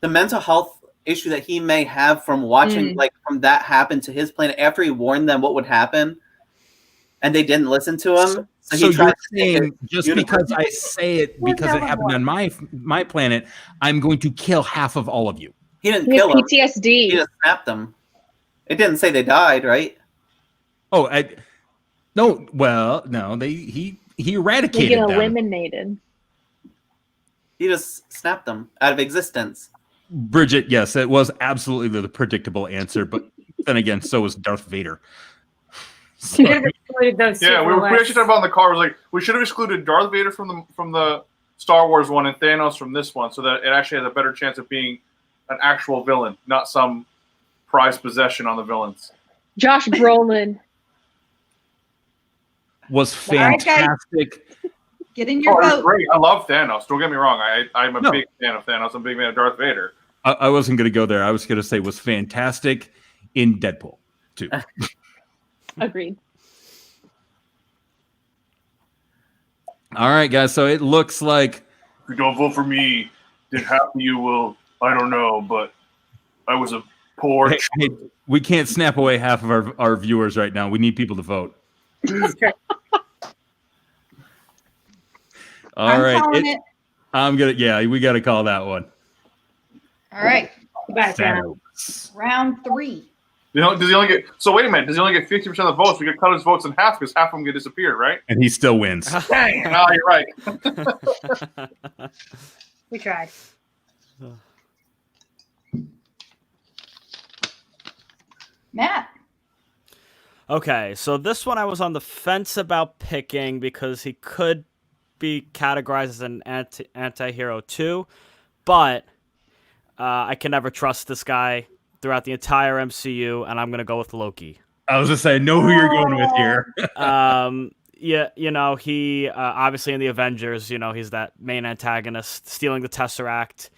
mental health issue that he may have from watching from that happen to his planet after he warned them what would happen, and they didn't listen to him. So he tried you're saying just because I say it because it happened on my planet, I'm going to kill half of all of you. He didn't kill them. PTSD. He just snapped them. It didn't say they died, right? Oh, no. He eradicated They get them. eliminated. He just snapped them out of existence. Bridget, yes, it was absolutely the predictable answer, but then again, so was Darth Vader. So. You excluded those. Yeah, we actually talked about in the car. It was like we should have excluded Darth Vader from the Star Wars one and Thanos from this one, so that it actually has a better chance of being an actual villain, not some prized possession on the villains. Josh Brolin was fantastic. Right, get in your vote. Great. I love Thanos. Don't get me wrong. I'm a big fan of Thanos. I'm a big fan of Darth Vader. I wasn't going to go there. I was going to say was fantastic in Deadpool too. Agreed. All right, guys. So it looks like if you don't vote for me, then half of you will. I don't know, but I was a poor. Hey, we can't snap away half of our viewers right now. We need people to vote. All right. I'm gonna. Yeah, we got to call that one. All right. Round 3. Does he only get? So wait a minute. Does he only get 50% of the votes? We could cut his votes in half because half of them get disappeared, right? And he still wins. Dang! No, you're right. We tried. Matt. Okay, so this one I was on the fence about picking because he could be categorized as an anti-hero too, but I can never trust this guy throughout the entire MCU, and I'm going to go with Loki. I was going to say, I know who you're going with here. Yeah, he obviously in the Avengers, he's that main antagonist, stealing the Tesseract,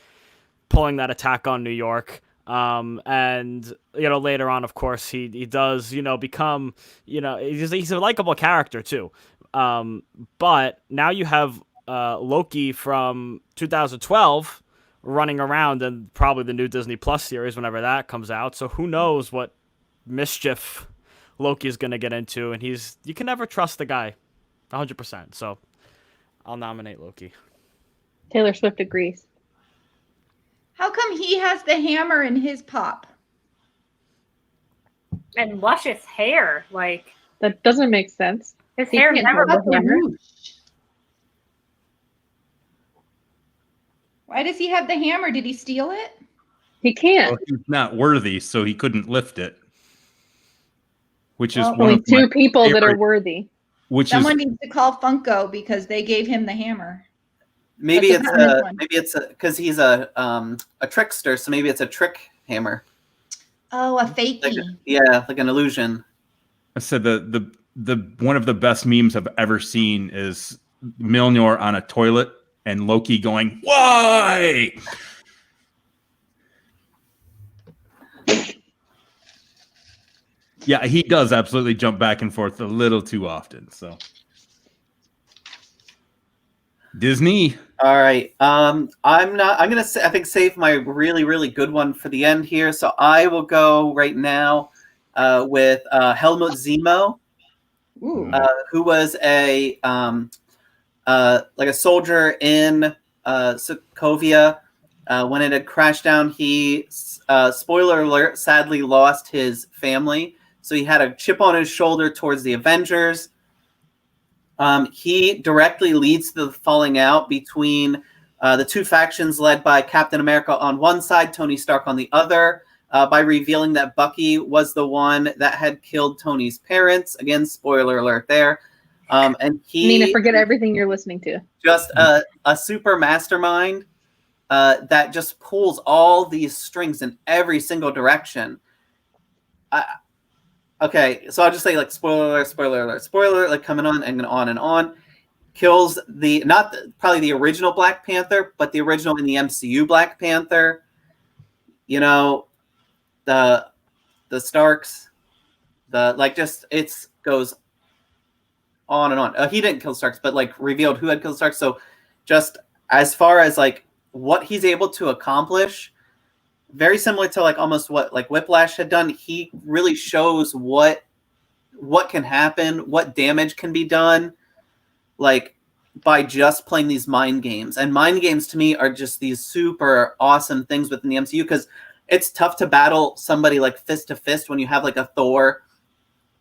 pulling that attack on New York. And later on, of course, he does become he's a likable character too. But now you have Loki from 2012 running around, and probably the new Disney Plus series whenever that comes out. So who knows what mischief Loki is going to get into, and you can never trust the guy 100%. So I'll nominate Loki. Taylor Swift agrees. How come he has the hammer in his pop? And luscious hair, like That doesn't make sense. his He hair can't never. hold the hammer. Why does he have the hammer? Did he steal it? He can't. Well, he's not worthy, so he couldn't lift it. Which is Well, one Only of my two people that are favorite- worthy. Which Someone is needs to call Funko because they gave him the hammer. Maybe That's it's a bonus one. because he's a trickster, so maybe it's a trick hammer. Oh, a fakey. Like an illusion. I said the one of the best memes I've ever seen is Mjolnir on a toilet and Loki going, "Why?" Yeah, he does absolutely jump back and forth a little too often. So Disney. All right. I'm gonna I think save my really, really good one for the end here. So I will go right now with Helmut Zemo, Ooh. who was a like a soldier in Sokovia. When it had crashed down, he spoiler alert, sadly lost his family. So he had a chip on his shoulder towards the Avengers. He directly leads to the falling out between the two factions led by Captain America on one side, Tony Stark on the other, by revealing that Bucky was the one that had killed Tony's parents. Again, spoiler alert there. And Nina, forget everything you're listening to. Just a super mastermind that just pulls all these strings in every single direction. Okay, so I'll just say like spoiler alert, like coming on and on and on. Kills probably the original Black Panther, but the original in the MCU Black Panther. You know, the Starks, it goes on and on. He didn't kill Starks, but like revealed who had killed Starks. So just as far as like what he's able to accomplish, very similar to like almost what like Whiplash had done. He really shows what can happen, what damage can be done, like by just playing these mind games. And mind games to me are just these super awesome things within the MCU, because it's tough to battle somebody like fist to fist when you have like a Thor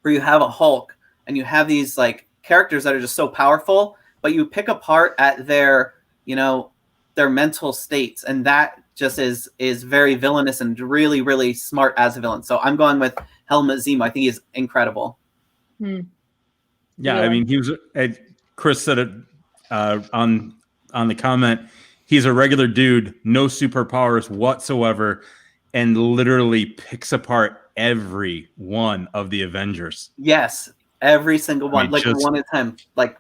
or you have a Hulk and you have these like characters that are just so powerful, but you pick apart at their mental states, and that just is very villainous and really, really smart as a villain. So I'm going with Helmut Zemo. I think he's incredible. Yeah, Yeah. I mean, he was. Chris said it on the comment. He's a regular dude, no superpowers whatsoever, and literally picks apart every one of the Avengers. Yes, every single one, mean, one at a time. Like,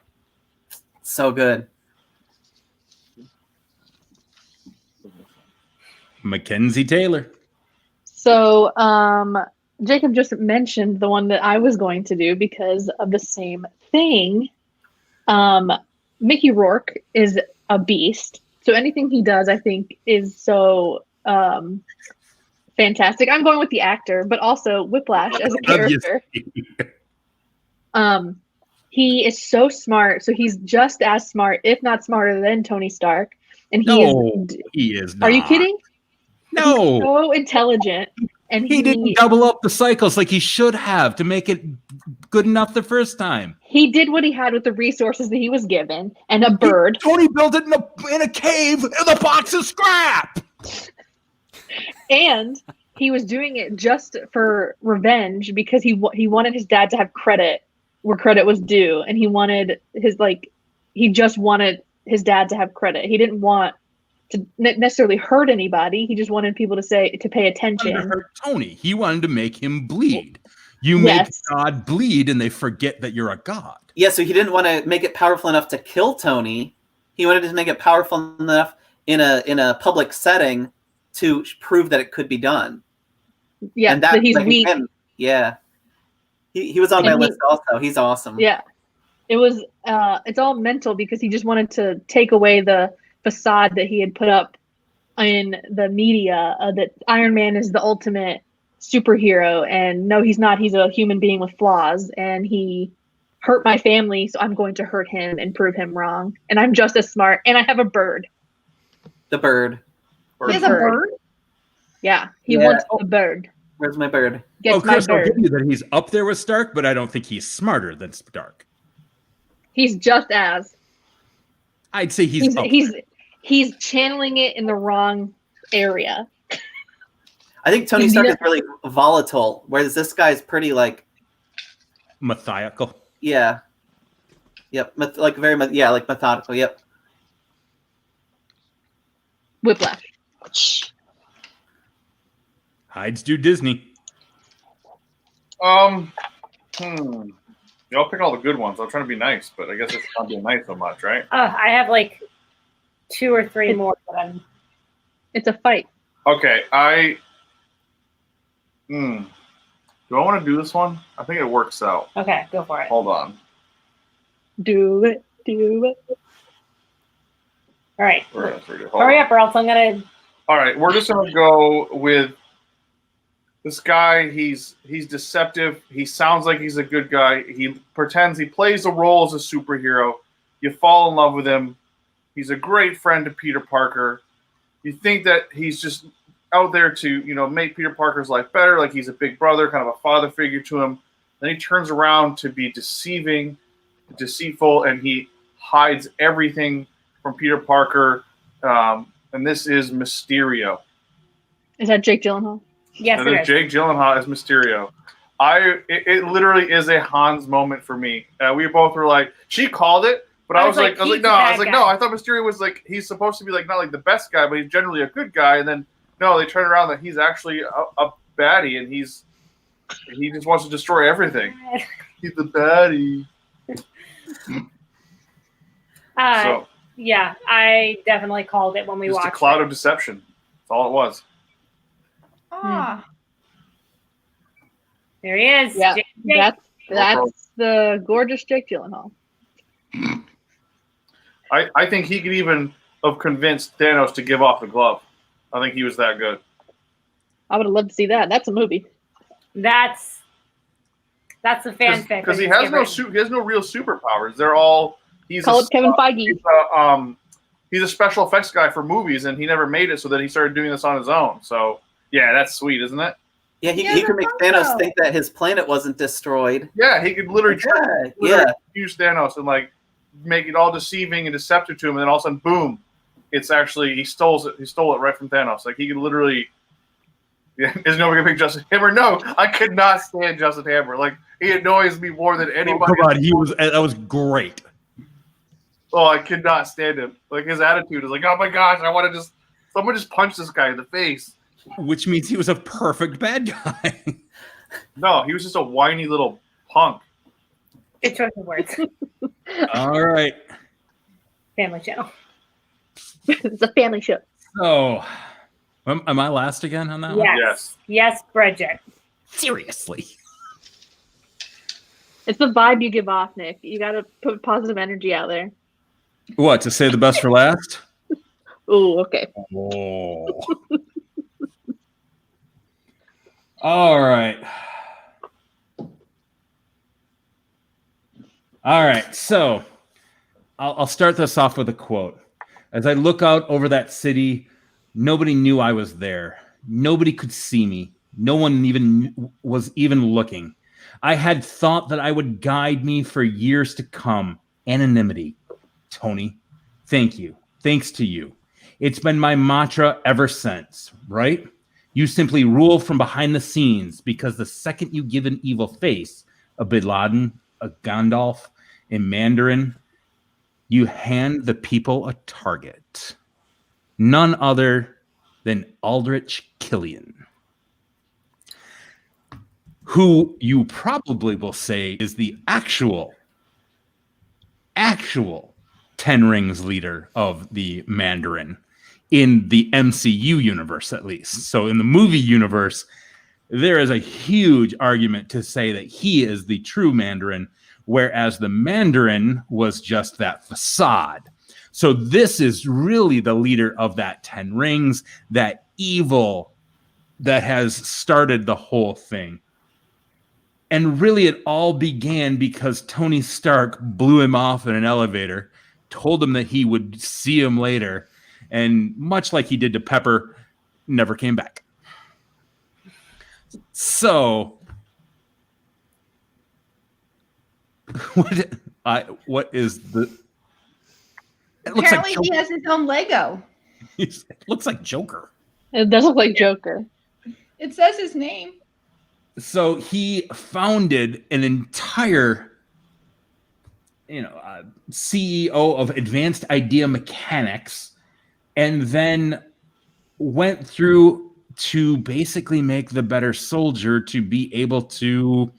so good. Mackenzie Taylor. So, Jacob just mentioned the one that I was going to do because of the same thing. Mickey Rourke is a beast. So anything he does, I think, is so fantastic. I'm going with the actor, but also Whiplash as a character. He is so smart. So he's just as smart, if not smarter, than Tony Stark. And he is not. Are you kidding? No. He's so intelligent. And he didn't double up the cycles like he should have to make it good enough the first time. He did what he had with the resources that he was given and a bird. Tony built it in a cave in a box of scrap. And he was doing it just for revenge because he wanted his dad to have credit where credit was due, and he just wanted his dad to have credit. He didn't want to necessarily hurt anybody. He just wanted people to pay attention. He wanted to hurt Tony. He wanted to make him bleed. You make God bleed, and they forget that you're a god. Yeah, so he didn't want to make it powerful enough to kill Tony. He wanted to make it powerful enough in a public setting to prove that it could be done. Yeah, and that he's like, weak. again, yeah. He was on my list also. He's awesome. Yeah. It was it's all mental because he just wanted to take away the facade that he had put up in the media that Iron Man is the ultimate superhero, and no, he's not. He's a human being with flaws, and he hurt my family, so I'm going to hurt him and prove him wrong. And I'm just as smart, and I have a bird. The bird. He has a bird? Yeah, he wants the bird. Where's my bird? Gets my Chris, I'll bird. give you that he's up there with Stark, but I don't think he's smarter than Stark. He's just as. I'd say he's channeling it in the wrong area. I think Tony Stark is really volatile, whereas this guy's pretty like methodical. Yeah. Yep. Like methodical. Yep. Whiplash. Hides do Disney. Y'all pick all the good ones. I'm trying to be nice, but I guess it's not being nice so much, right? I have like 2 or 3 more. It's a fight. Okay, do I want to do this one? I think it works out. Okay, go for it. Hold on. Do it. All right. Hurry up, or else I'm gonna. All right, we're just gonna go with this guy. He's deceptive. He sounds like he's a good guy. He pretends he plays the role as a superhero. You fall in love with him. He's a great friend to Peter Parker. You think that he's just out there to, make Peter Parker's life better, like he's a big brother, kind of a father figure to him. Then he turns around to be deceitful, and he hides everything from Peter Parker. And this is Mysterio. Is that Jake Gyllenhaal? Yes, it is. Jake Gyllenhaal as Mysterio. It literally is a Hans moment for me. We both were like, she called it, but I was like, no. I thought Mysterio was like, he's supposed to be like not like the best guy, but he's generally a good guy. And then no, they turn around that he's actually a baddie, and he just wants to destroy everything. He's the baddie. Yeah, I definitely called it when we watched. Just a cloud of deception. That's all it was. There he is. Yeah, Jake. that's the gorgeous Jake Gyllenhaal. I think he could even have convinced Thanos to give off the glove. I think he was that good. I would have loved to see that. That's a movie. That's a fanfic. Because he has no real superpowers. They're all Call it Kevin Feige. He's a special effects guy for movies, and he never made it, so then he started doing this on his own. So yeah, that's sweet, isn't it? Yeah, he could make Thanos think that his planet wasn't destroyed. Yeah, he could literally use Thanos and like make it all deceiving and deceptive to him, and then all of a sudden, boom, it's actually he stole it right from Thanos. Like he could literally. Yeah, is nobody gonna pick Justin Hammer? No, I could not stand Justin Hammer. Like he annoys me more than anybody. Oh, come on, that was great. Oh, I could not stand him. Like his attitude is like, oh my gosh, I want to someone just punch this guy in the face. Which means he was a perfect bad guy. No, he was just a whiny little punk. Good choice of words. All right. Family Channel. It's a family show. So, am I last again on that one? Yes, Bridget. Seriously. It's the vibe you give off, Nick. You got to put positive energy out there. What, to say the best for last? Ooh, okay. Oh. All right. So I'll start this off with a quote. As I look out over that city, nobody knew I was there. Nobody could see me. No one was even looking. I had thought that I would guide me for years to come. Anonymity. Tony, thank you. Thanks to you. It's been my mantra ever since, right? You simply rule from behind the scenes because the second you give an evil face, a Bin Laden, a Gandalf, a Mandarin, you hand the people a target. None other than Aldrich Killian, who you probably will say is the actual Ten Rings leader of the Mandarin. in the MCU universe, at least. So in the movie universe, there is a huge argument to say that he is the true Mandarin, whereas the Mandarin was just that facade. So this is really the leader of that 10 Rings, that evil that has started the whole thing. And really it all began because Tony Stark blew him off in an elevator, told him that he would see him later, and much like he did to Pepper, never came back. So what is the... Apparently he has his own Lego. It looks like Joker. It does look like Joker. It says his name. So he founded an entire, CEO of Advanced Idea Mechanics, and then went through to basically make the better soldier to be able to,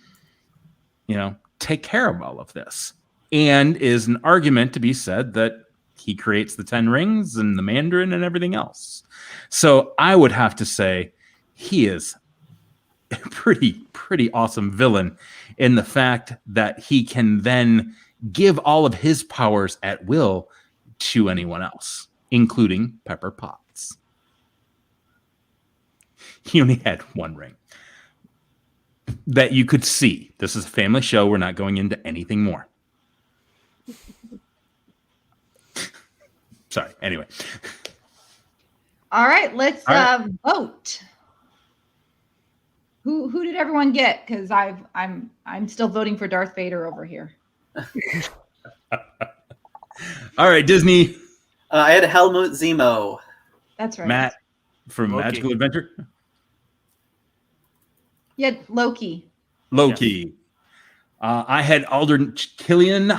take care of all of this. And is an argument to be said that he creates the 10 Rings and the Mandarin and everything else. So I would have to say he is a pretty awesome villain in the fact that he can then give all of his powers at will to anyone else, including Pepper Potts. He only had one ring that you could see. This is a family show. We're not going into anything more. Sorry. Anyway. All right, let's vote. Who did everyone get? Because I'm still voting for Darth Vader over here. All right, Disney. I had Helmut Zemo. That's right. Matt from Loki. Magical Adventure. Yeah, Loki. Loki. I had Alden Killian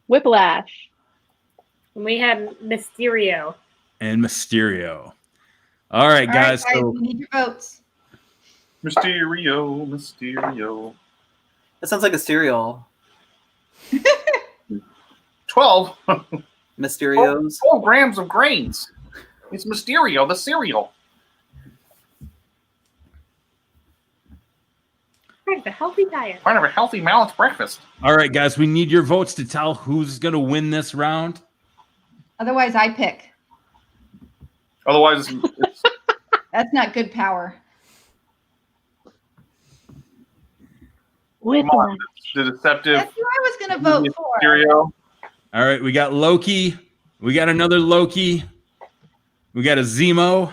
Whiplash. We had Mysterio. and Mysterio. All right, guys. All right, So we need your votes. Mysterio. That sounds like a cereal. 12. Mysterios. 12 grams of grains. It's Mysterio, the cereal. Part of a healthy diet. Part of a healthy, balanced breakfast. all right, guys, we need your votes to tell who's going to win this round. Otherwise, I pick. Otherwise, it's That's not good power. Whiplash. come on, the deceptive That's who I was going to vote for. Mysterio. All right, we got Loki. We got another Loki. We got a Zemo,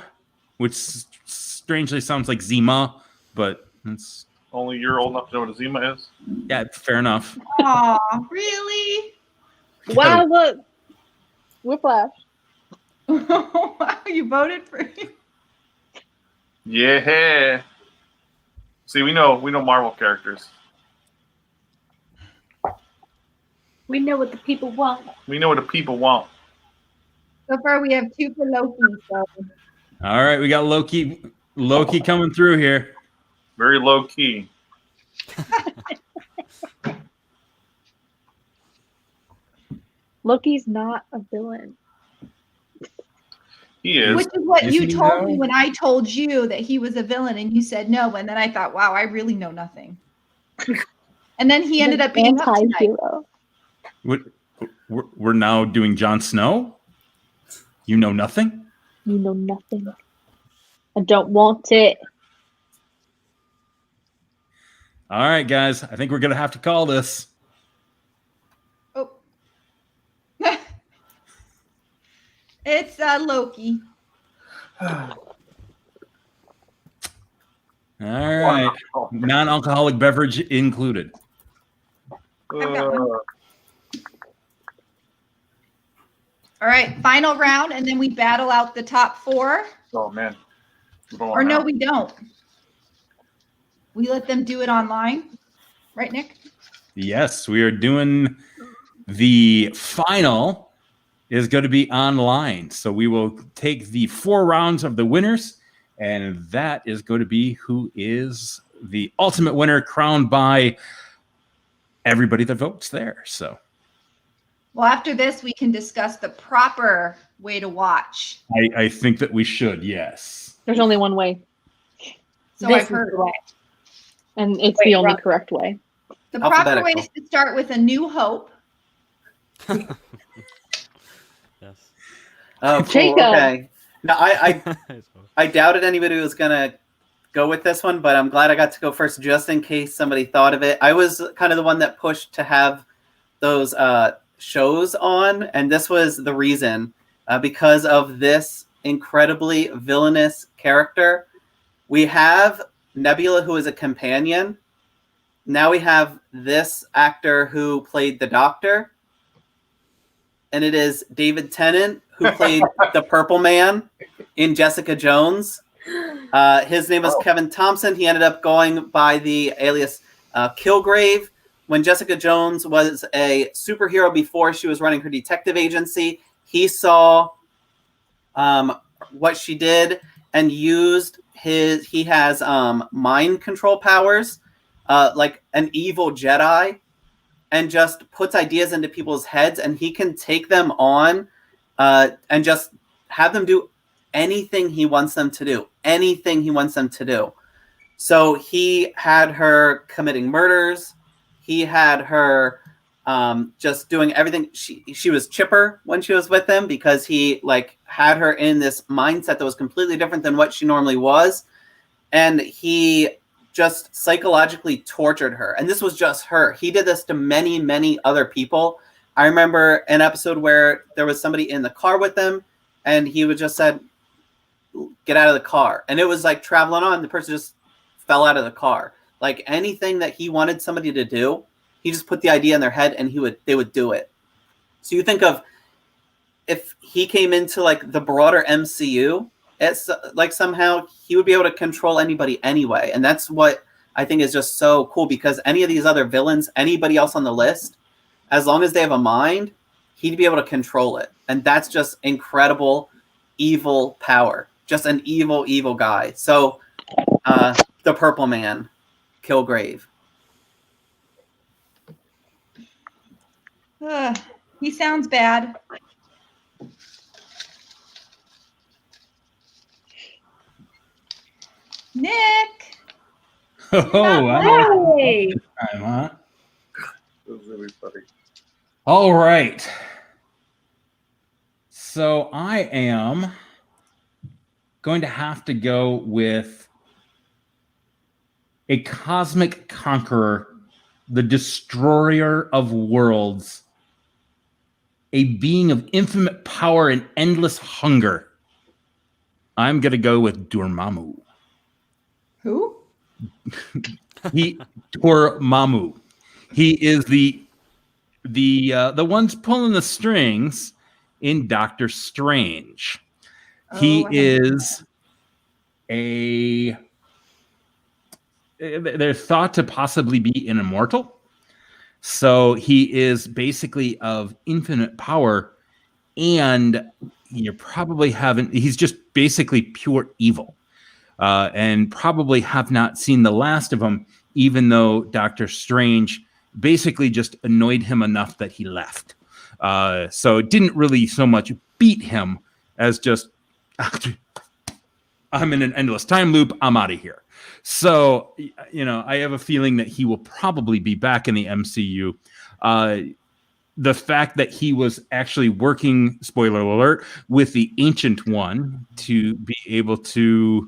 which strangely sounds like Zima, but it's Only you're old enough to know what a Zima is. yeah, fair enough. Aw, really? Wow, look. Whiplash. Wow, you voted for him. Yeah. See, we know Marvel characters. We know what the people want. We know what the people want. So far, we have 2 for Loki. So All right, we got Loki coming through here. Very low key. Loki's not a villain. He is. which is what Is you he told me now? when I told you that he was a villain, and you said no. And then I thought, wow, I really know nothing. And then he ended up being up tonight. anti-hero. We're now doing Jon Snow. You know nothing. You know nothing. I don't want it. All right, guys. I think we're gonna have to call this. Oh. It's Loki. All right. Non-alcoholic beverage included. I've got one. All right, final round, and then we battle out the top 4. Oh man. Or no, we don't. We let them do it online. Right, Nick? Yes, we are doing the final is going to be online. So we will take the 4 rounds of the winners, and that is going to be who is the ultimate winner, crowned by everybody that votes there. So Well, after this, we can discuss the proper way to watch. I think that we should, yes. There's only one way, So This I've is heard. the way. and it's Wait, the only Rob. correct way. The proper way Alphabetical. is to start with A New Hope. Yes. Oh, cool. Jacob. Okay. No, I doubted anybody was gonna go with this one, but I'm glad I got to go first, just in case somebody thought of it. I was kind of the one that pushed to have those shows on, and this was the reason, because of this incredibly villainous character. We have Nebula, who is a companion. Now we have this actor who played the Doctor, and it is David Tennant, who played the Purple Man in Jessica Jones. His name was Kevin Thompson. He ended up going by the alias Kilgrave. When Jessica Jones was a superhero before she was running her detective agency, he saw what she did and used he has mind control powers, like an evil Jedi, and just puts ideas into people's heads, and he can take them on and just have them do anything he wants them to do. Anything he wants them to do. So he had her committing murders. He had her just doing everything. She was chipper when she was with him because he had her in this mindset that was completely different than what she normally was. And he just psychologically tortured her. And this was just her. He did this to many, many other people. I remember an episode where there was somebody in the car with them, and he would just said, "Get out of the car." And it was like traveling on. The person just fell out of the car. Like anything that he wanted somebody to do, he just put the idea in their head and they would do it. So you think of if he came into like the broader MCU, it's like somehow he would be able to control anybody anyway. And that's what I think is just so cool, because any of these other villains, anybody else on the list, as long as they have a mind, he'd be able to control it. And that's just incredible evil power. Just an evil, evil guy. So the Purple Man, Kilgrave. He sounds bad. Nick. Oh, wow. Hey. Time, huh? That was really funny. All right. So I am going to have to go with a cosmic conqueror, the destroyer of worlds, a being of infinite power and endless hunger. I'm going to go with Dormammu. Who? Dormammu. He is the ones pulling the strings in Doctor Strange. He is they're thought to possibly be an immortal. So he is basically of infinite power, and you probably haven't, he's just basically pure evil. And probably have not seen the last of him, even though Doctor Strange basically just annoyed him enough that he left. So it didn't really so much beat him as just, I'm in an endless time loop, I'm out of here. So, I have a feeling that he will probably be back in the MCU. The fact that he was actually working, spoiler alert, with the Ancient One to be able to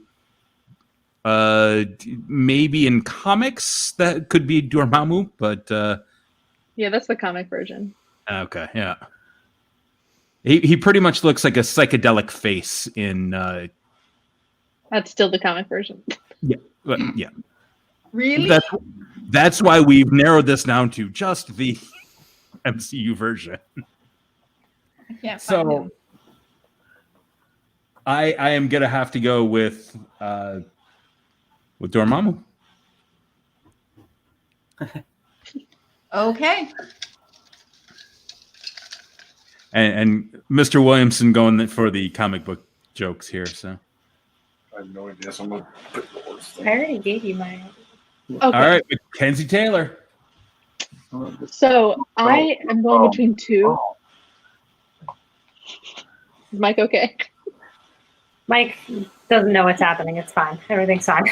maybe in comics that could be Dormammu, but Yeah, that's the comic version. okay, yeah. He pretty much looks like a psychedelic face in That's still the comic version. yeah. Really? That's why we've narrowed this down to just the MCU version. I can't find So him. I am gonna have to go with Dormammu. Okay. And Mr. Williamson going for the comic book jokes here. So I have no idea. So I'm gonna pick the worst I thing. already gave you mine. Okay. all right, Mackenzie Taylor. So I am going between two. Is Mike okay? Mike doesn't know what's happening. It's fine. Everything's fine.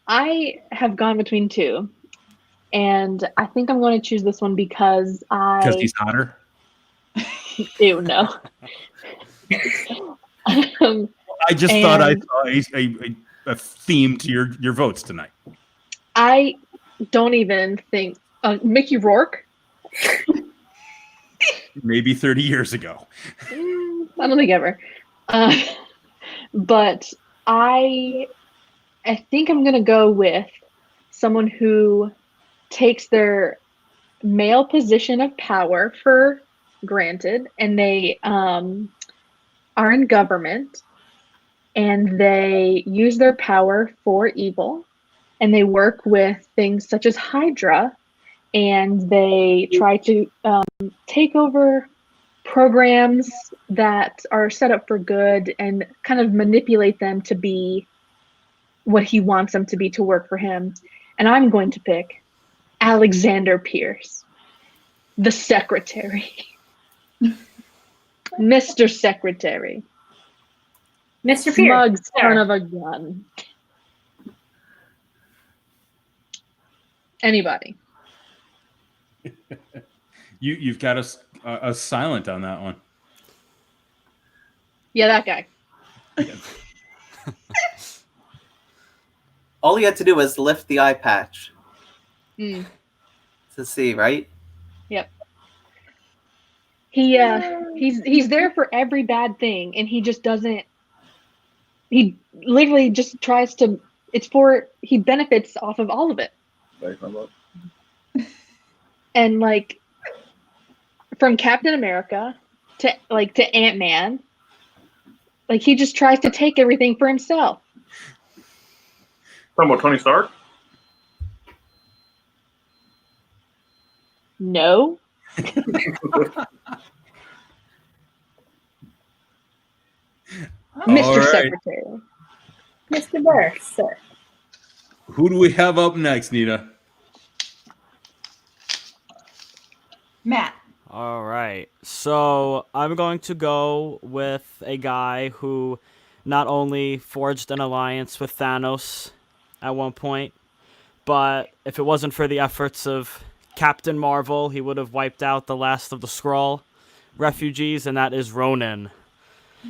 I have gone between two, and I think I'm going to choose this one because he's hotter. Ew, no. I just thought I saw a theme to your votes tonight. I don't even think Mickey Rourke. Maybe 30 years ago. I don't think ever. But I think I'm going to go with someone who takes their male position of power for granted, and they are in government, and they use their power for evil, and they work with things such as Hydra, and they try to take over programs that are set up for good and kind of manipulate them to be what he wants them to be, to work for him. And I'm going to pick Alexander Pierce, the secretary. Mr. Secretary. Mr. Pierce. Smug son of a gun. Anybody? You've got a silent on that one. Yeah, that guy. All you had to do was lift the eye patch Mm. to see, right? Yep. He's there for every bad thing, and he just doesn't. He literally just tries to. He benefits off of all of it. And like, from Captain America to Ant-Man, like he just tries to take everything for himself. Talking about Tony Stark? No. Mr. right. Secretary. Mr. Burke, sir. Who do we have up next, Nina? Matt. All right. So I'm going to go with a guy who not only forged an alliance with Thanos at one point, but if it wasn't for the efforts of Captain Marvel, he would have wiped out the last of the Skrull refugees, and that is Ronan.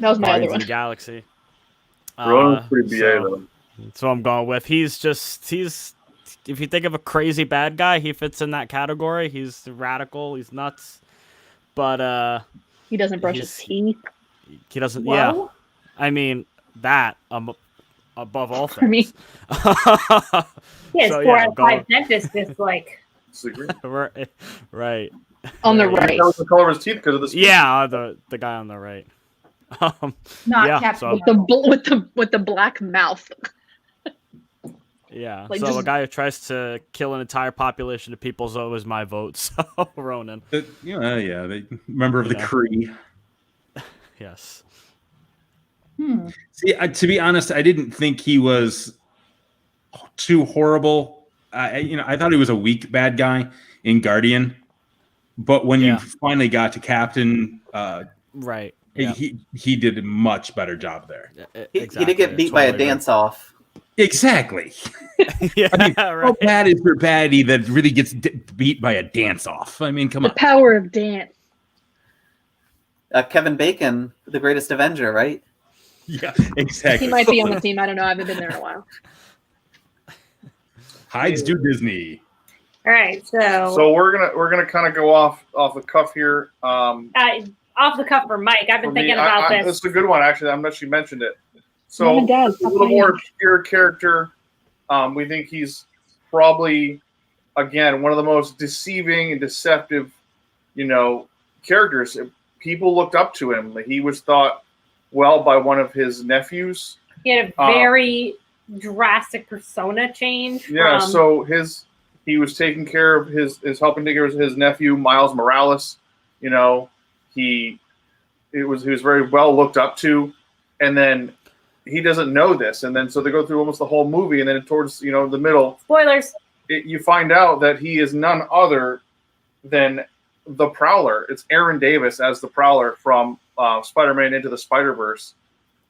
That was my other Guardians of one. the Galaxy. Ronan's pretty BA, though. So I'm going with. He's if you think of a crazy bad guy, he fits in that category. He's radical. He's nuts. But He doesn't brush his teeth. he doesn't. Whoa. Yeah, I mean that above all For me. things. He has So, 4 yeah, out of 5 dentists. It's like, right. On the Yeah, right. That was the color of his teeth because of this. Yeah, the guy on the right. Not Yeah, Captain. so- With the black mouth. Yeah. Like, so just- a guy who tries to kill an entire population of people is always my vote. So Ronan. Member of the Yeah. Kree. Yes. See, to be honest, I didn't think he was too horrible. I thought he was a weak bad guy in Guardian, but when Yeah. you finally got to Captain, Right. Yeah. he did a much better job there. He did get beat by a dance-off. Exactly. Yeah. I mean, how Right. bad is your baddie that really gets beat by a dance-off? I mean, come The on. power of dance. Kevin Bacon, the greatest Avenger, right? Yeah, exactly. He might be on the team. I don't know. I haven't been there in a while. Hides do Disney. all right, So we're gonna kind of go off the cuff here. off the cuff for Mike. I've been For me, thinking about this this. is a good one, actually. I'm glad she mentioned it. So Mom and Dad, a stop little playing. more obscure character. We think he's probably, again, one of the most deceiving and deceptive, characters. People looked up to him. He was thought well by one of his nephews. He had a very drastic persona change. Yeah, from, so he was taking care of his helping take care of his nephew Miles Morales. He was very well looked up to, and then he doesn't know this, and then so they go through almost the whole movie, and then towards the middle, spoilers. you find out that he is none other than the Prowler. It's Aaron Davis as the Prowler from Spider-Man Into the Spider-Verse.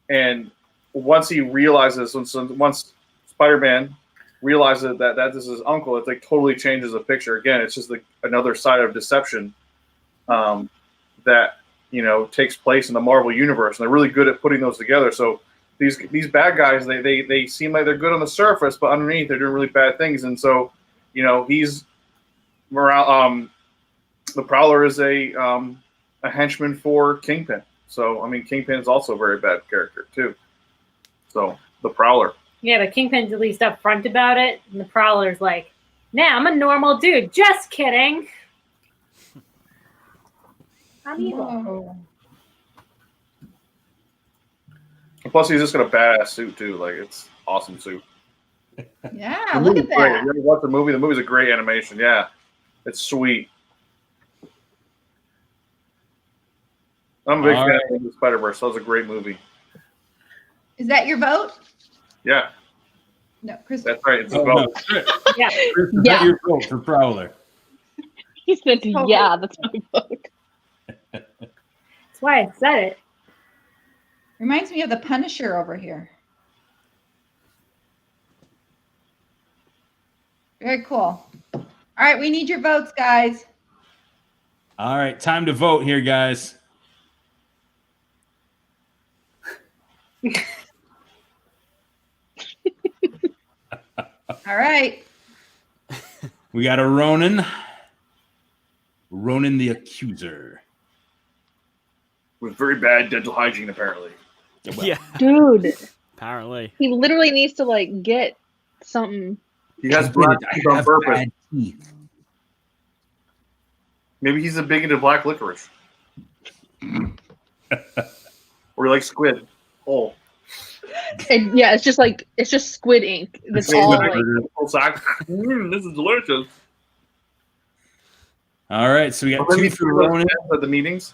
And once he realizes, once Spider-Man realizes that this is his uncle, it like totally changes the picture. Again, it's just like another side of deception that takes place in the Marvel universe, and they're really good at putting those together. So these bad guys, they seem like they're good on the surface, but underneath they're doing really bad things. And so he's the Prowler is a henchman for Kingpin. So I mean, Kingpin is also a very bad character too. So the Prowler. Yeah, but Kingpin's at least upfront about it, and the Prowler's like, "Nah, I'm a normal dude. Just kidding. I'm evil." Whoa. And plus, he's just got a badass suit too. Like it's awesome suit. Yeah, The look movie's at great. that. You ever watch the movie? The movie's a great animation. Yeah, it's sweet. I'm a big fan of the Spider-Verse. So that was a great movie. Is that your vote? Yeah, No, Chris. that's right. It's a Oh, vote. no. Chris, Yeah. Chris, is Yeah. that your vote for Prowler? He said, Oh. "Yeah, that's my vote." That's why I said it. Reminds me of the Punisher over here. Very cool. All right, we need your votes, guys. All right, time to vote here, guys. All right. We got a Ronan. Ronan the Accuser. With very bad dental hygiene, apparently. Yeah, Dude, apparently. he literally needs to like get something. He has I black did it. teeth I on have purpose. bad teeth. Maybe he's a big into black licorice. Or like squid. Oh. And yeah, it's just squid ink. That's all. Like, This is delicious. All right, so we got Let me two for see those Ronan. ads at the meetings.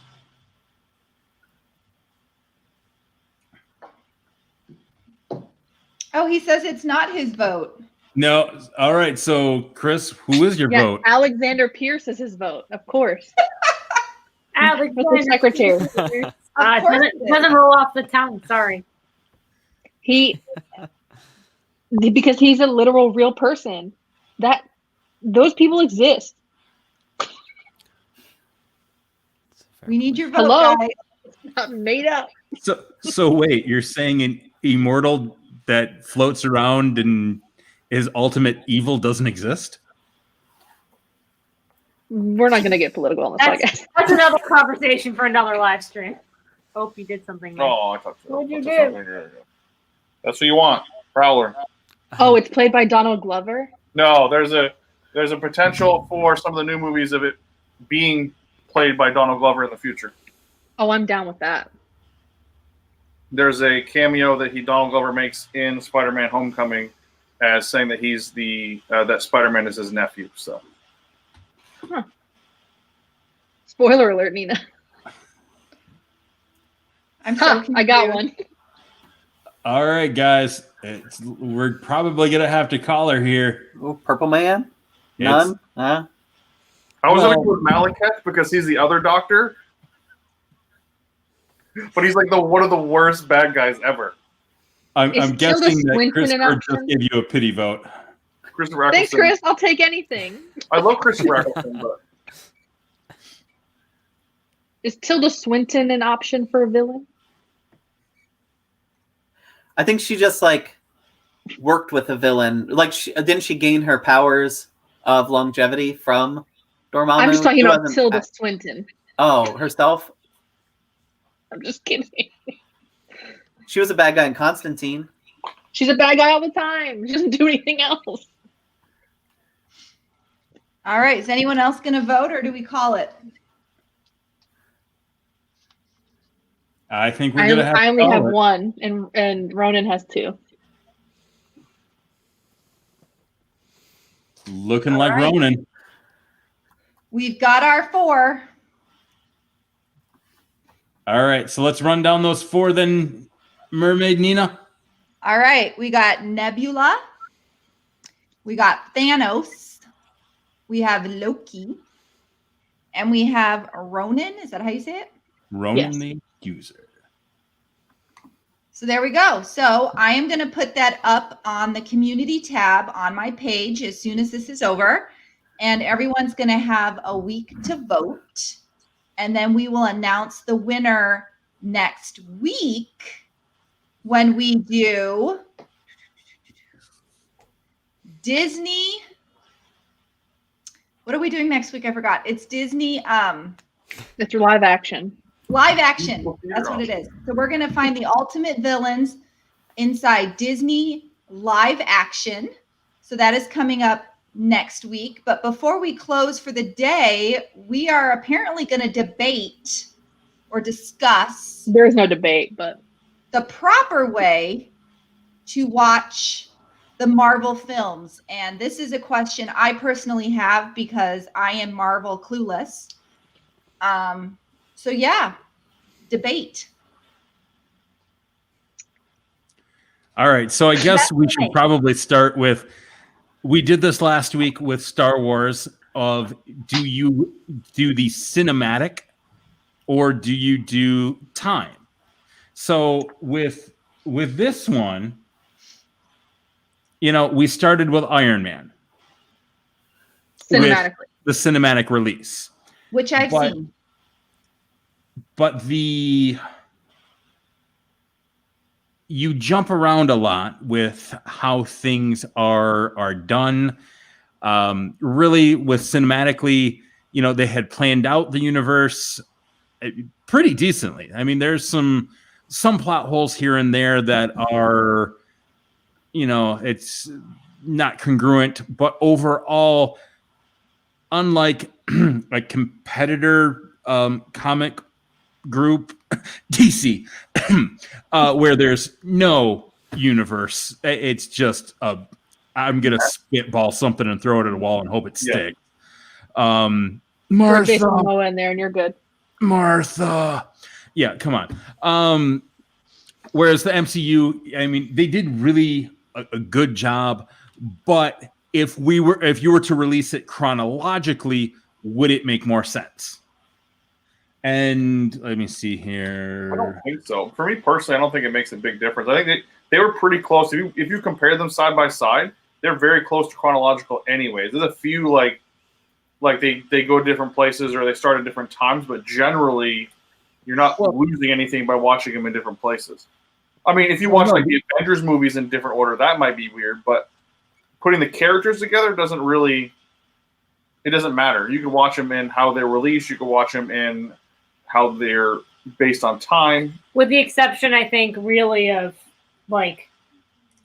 Oh, he says it's not his vote. No, all right. So, Chris, who is your yeah, vote? Alexander Pierce is his vote, of course. Alexander secretary. Of it course it is. doesn't roll off the tongue. Sorry. Because he's a literal real person. Those people exist. We need your vote, Hello? guys. Not made up. So wait, you're saying an immortal that floats around and his ultimate evil doesn't exist? We're not going to get political on this podcast. That's another conversation for another live stream. Hope you did something. Nice. Oh, I thought so. What'd you That's do? something. That's what you want. Prowler. Oh, it's played by Donald Glover. No, there's a potential for some of the new movies of it being played by Donald Glover in the future. Oh, I'm down with that. There's a cameo that Donald Glover makes in Spider-Man: Homecoming, as saying that he's that Spider-Man is his nephew. So Spoiler alert, Nina. I'm so I got confused. one. All right, guys. We're probably going to have to call her here. Ooh, Purple Man? It's- None? Huh? I was Well- going to go with Malekith because he's the other Doctor, but he's like one of the worst bad guys ever. I'm Is guessing Tilda that Swinton Christopher an just option? gave you a pity vote. Christopher Eccleston. Thanks, Chris. I'll take anything. I love Christopher Eccleston, but Is Tilda Swinton an option for a villain? I think she just like worked with a villain. Like, didn't she gain her powers of longevity from Dormammu? I'm just talking She about wasn't- Tilda Swinton. Oh, herself? I'm just kidding. She was a bad guy in Constantine. She's a bad guy all the time. She doesn't do anything else. All right. Is anyone else going to vote, or do we call it? I think we're I going to have to only call have it. one, and Ronan has two. Looking All like right. Ronan. We've got our 4. All right, so let's run down those 4 then, Mermaid Nina. All right. We got Nebula, We got Thanos. We have Loki. And we have Ronan. Is that how you say it? Ronan Yes. the Accuser. So there we go. So I am going to put that up on the community tab on my page as soon as this is over. And everyone's going to have a week to vote. And then we will announce the winner next week when we do Disney. What are we doing next week? I forgot. It's Disney It's your live action. live action. That's what it is. So we're going to find the ultimate villains inside Disney live action. So that is coming up next week. But before we close for the day, we are apparently going to debate or discuss There is no debate, but the proper way to watch the Marvel films. And this is a question I personally have because I am Marvel clueless. So yeah, debate. All right, so I guess we should probably start with, we did this last week with Star Wars of, do you do the cinematic or do you do time? So with this one, you know, we started with Iron Man. cinematically. With the cinematic release. Which I've seen. But you jump around a lot with how things are done. Really, with cinematically, you know, they had planned out the universe pretty decently. I mean, there's some plot holes here and there that are, you know, it's not congruent, but overall, unlike a competitor comic group, DC, where there's no universe, it's just I'm gonna spitball something and throw it at a wall and hope it sticks. Martha in there, and you're good. Martha, yeah, come on. Whereas the MCU, I mean, they did really a good job, but if you were to release it chronologically, would it make more sense? And let me see here. I don't think so. For me personally, I don't think it makes a big difference. I think they were pretty close. If you compare them side by side, they're very close to chronological anyways. There's a few like they go different places or they start at different times, but generally you're not losing anything by watching them in different places. I mean, if you watch like the Avengers movies in different order, that might be weird, but putting the characters together doesn't matter. You can watch them in how they're released. You can watch them in how they're based on time. With the exception, I think, really of like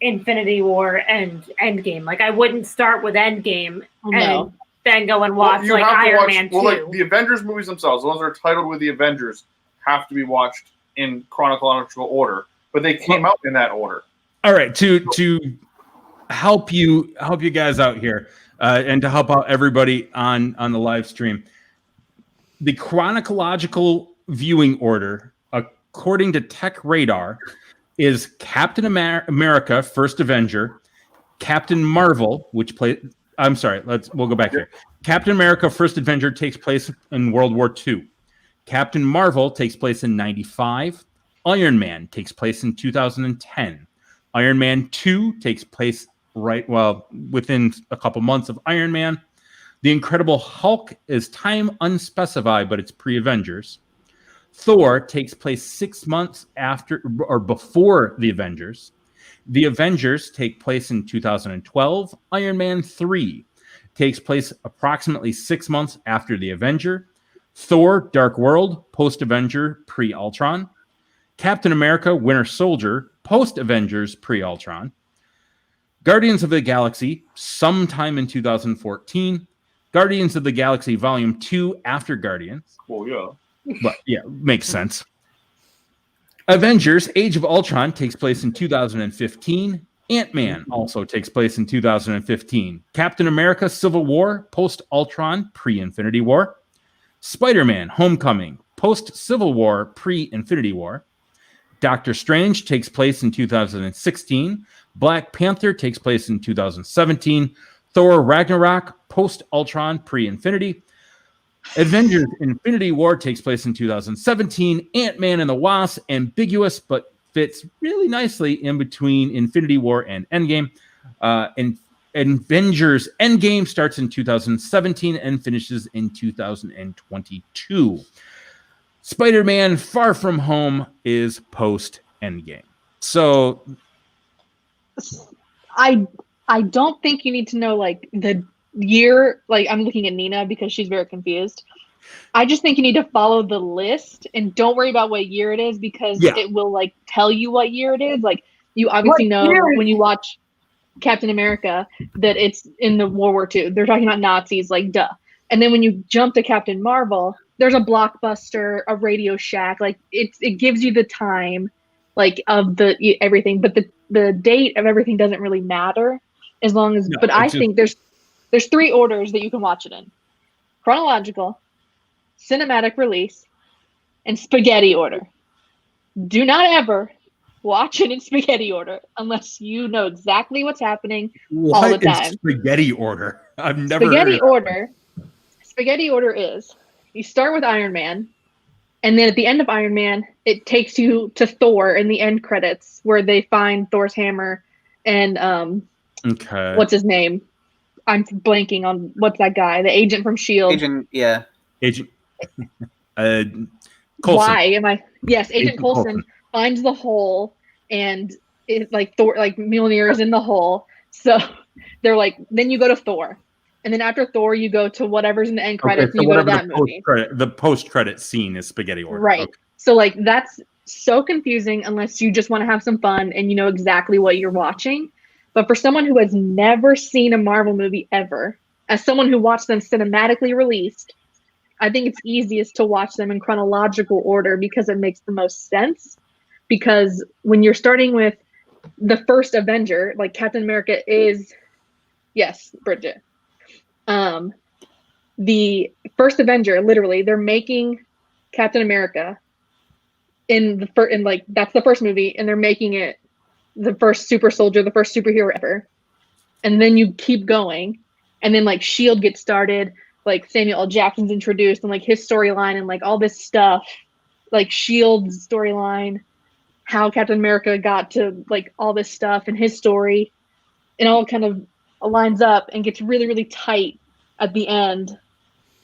Infinity War and Endgame. Like, I wouldn't start with Endgame and then go and watch Iron Man 2. Well, like the Avengers movies themselves, the ones that are titled with the Avengers, have to be watched in chronological order, but they came out in that order. All right, to help you guys out here, and to help out everybody on the live stream, the chronological viewing order, according to Tech Radar, is Captain America: First Avenger, Captain Marvel, which played. I'm sorry. We'll go back here. Captain America: First Avenger takes place in World War II. Captain Marvel takes place in 1995. Iron Man takes place in 2010. Iron Man 2 takes place within a couple months of Iron Man. The Incredible Hulk is time unspecified, but it's pre-Avengers. Thor takes place 6 months after or before the Avengers. The Avengers take place in 2012. Iron Man 3 takes place approximately 6 months after the Avenger. Thor: Dark World, post-Avenger, pre-Ultron. Captain America: Winter Soldier, post-Avengers, pre-Ultron. Guardians of the Galaxy, sometime in 2014. Guardians of the Galaxy Volume 2 after Guardians. Well, yeah. But yeah, makes sense. Avengers: Age of Ultron takes place in 2015. Ant-Man also takes place in 2015. Captain America: Civil War, post-Ultron, pre-Infinity War. Spider-Man: Homecoming, post-Civil War, pre-Infinity War. Doctor Strange takes place in 2016. Black Panther takes place in 2017. Thor Ragnarok, post-Ultron, pre-Infinity. Avengers Infinity War takes place in 2017. Ant-Man and the Wasp, ambiguous, but fits really nicely in between Infinity War and Endgame. And Avengers Endgame starts in 2017 and finishes in 2022. Spider-Man Far From Home is post-Endgame. So I don't think you need to know like the year. Like I'm looking at Nina because she's very confused. I just think you need to follow the list and don't worry about what year it is because it will like tell you what year it is. Like you obviously know when you watch Captain America that it's in the World War II. They're talking about Nazis, like duh. And then when you jump to Captain Marvel, there's a Blockbuster, a Radio Shack. Like it gives you the time, like of the everything, but the date of everything doesn't really matter as long as. But I think there's 3 orders that you can watch it in: chronological, cinematic release, and spaghetti order. Do not ever watch it in spaghetti order unless you know exactly what's happening all the time. Spaghetti order? I've never spaghetti order. Spaghetti order is you start with Iron Man, and then at the end of Iron Man, it takes you to Thor in the end credits where they find Thor's hammer and what's his name? I'm blanking on what's that guy? The agent from S.H.I.E.L.D. Agent Coulson. Why am I? Yes, Agent Coulson finds the hole, and it like Thor, like Mjolnir is in the hole. So they're like, then you go to Thor, and then after Thor, you go to whatever's in the end credits, and you go to that movie. The post-credit scene is spaghetti order, right? Okay. So like that's so confusing unless you just want to have some fun and you know exactly what you're watching. But for someone who has never seen a Marvel movie ever, as someone who watched them cinematically released, I think it's easiest to watch them in chronological order because it makes the most sense. Because when you're starting with the first Avenger, like Captain America is, yes, Bridget. The first Avenger, literally, they're making Captain America in like that's the first movie, and they're making it the first super soldier, the first superhero ever. And then you keep going, and then like S.H.I.E.L.D. gets started, like Samuel L. Jackson's introduced, and like his storyline and like all this stuff, like S.H.I.E.L.D.'s storyline, how Captain America got to like all this stuff and his story, and all kind of lines up and gets really, really tight at the end.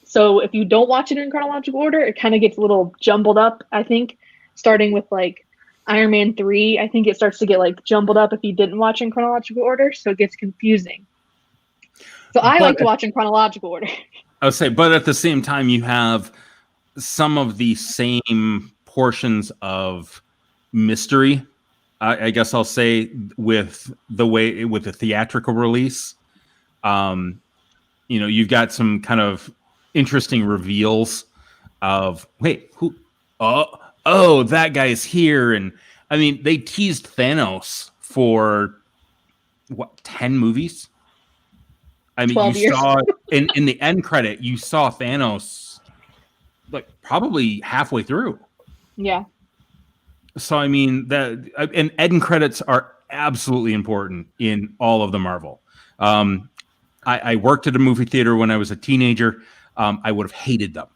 So if you don't watch it in chronological order, it kind of gets a little jumbled up, I think, starting with like Iron Man 3, I think it starts to get like jumbled up if you didn't watch in chronological order, so it gets confusing. So I like to watch in chronological order. I would say, but at the same time, you have some of the same portions of mystery, I guess I'll say, with the theatrical release. You've got some kind of interesting reveals of, wait, who? Oh, that guy's here. And I mean, they teased Thanos for what, 10 movies? I mean, you saw in the end credit, you saw Thanos like probably halfway through. Yeah. So I mean and end credits are absolutely important in all of the Marvel. I worked at a movie theater when I was a teenager. I would have hated them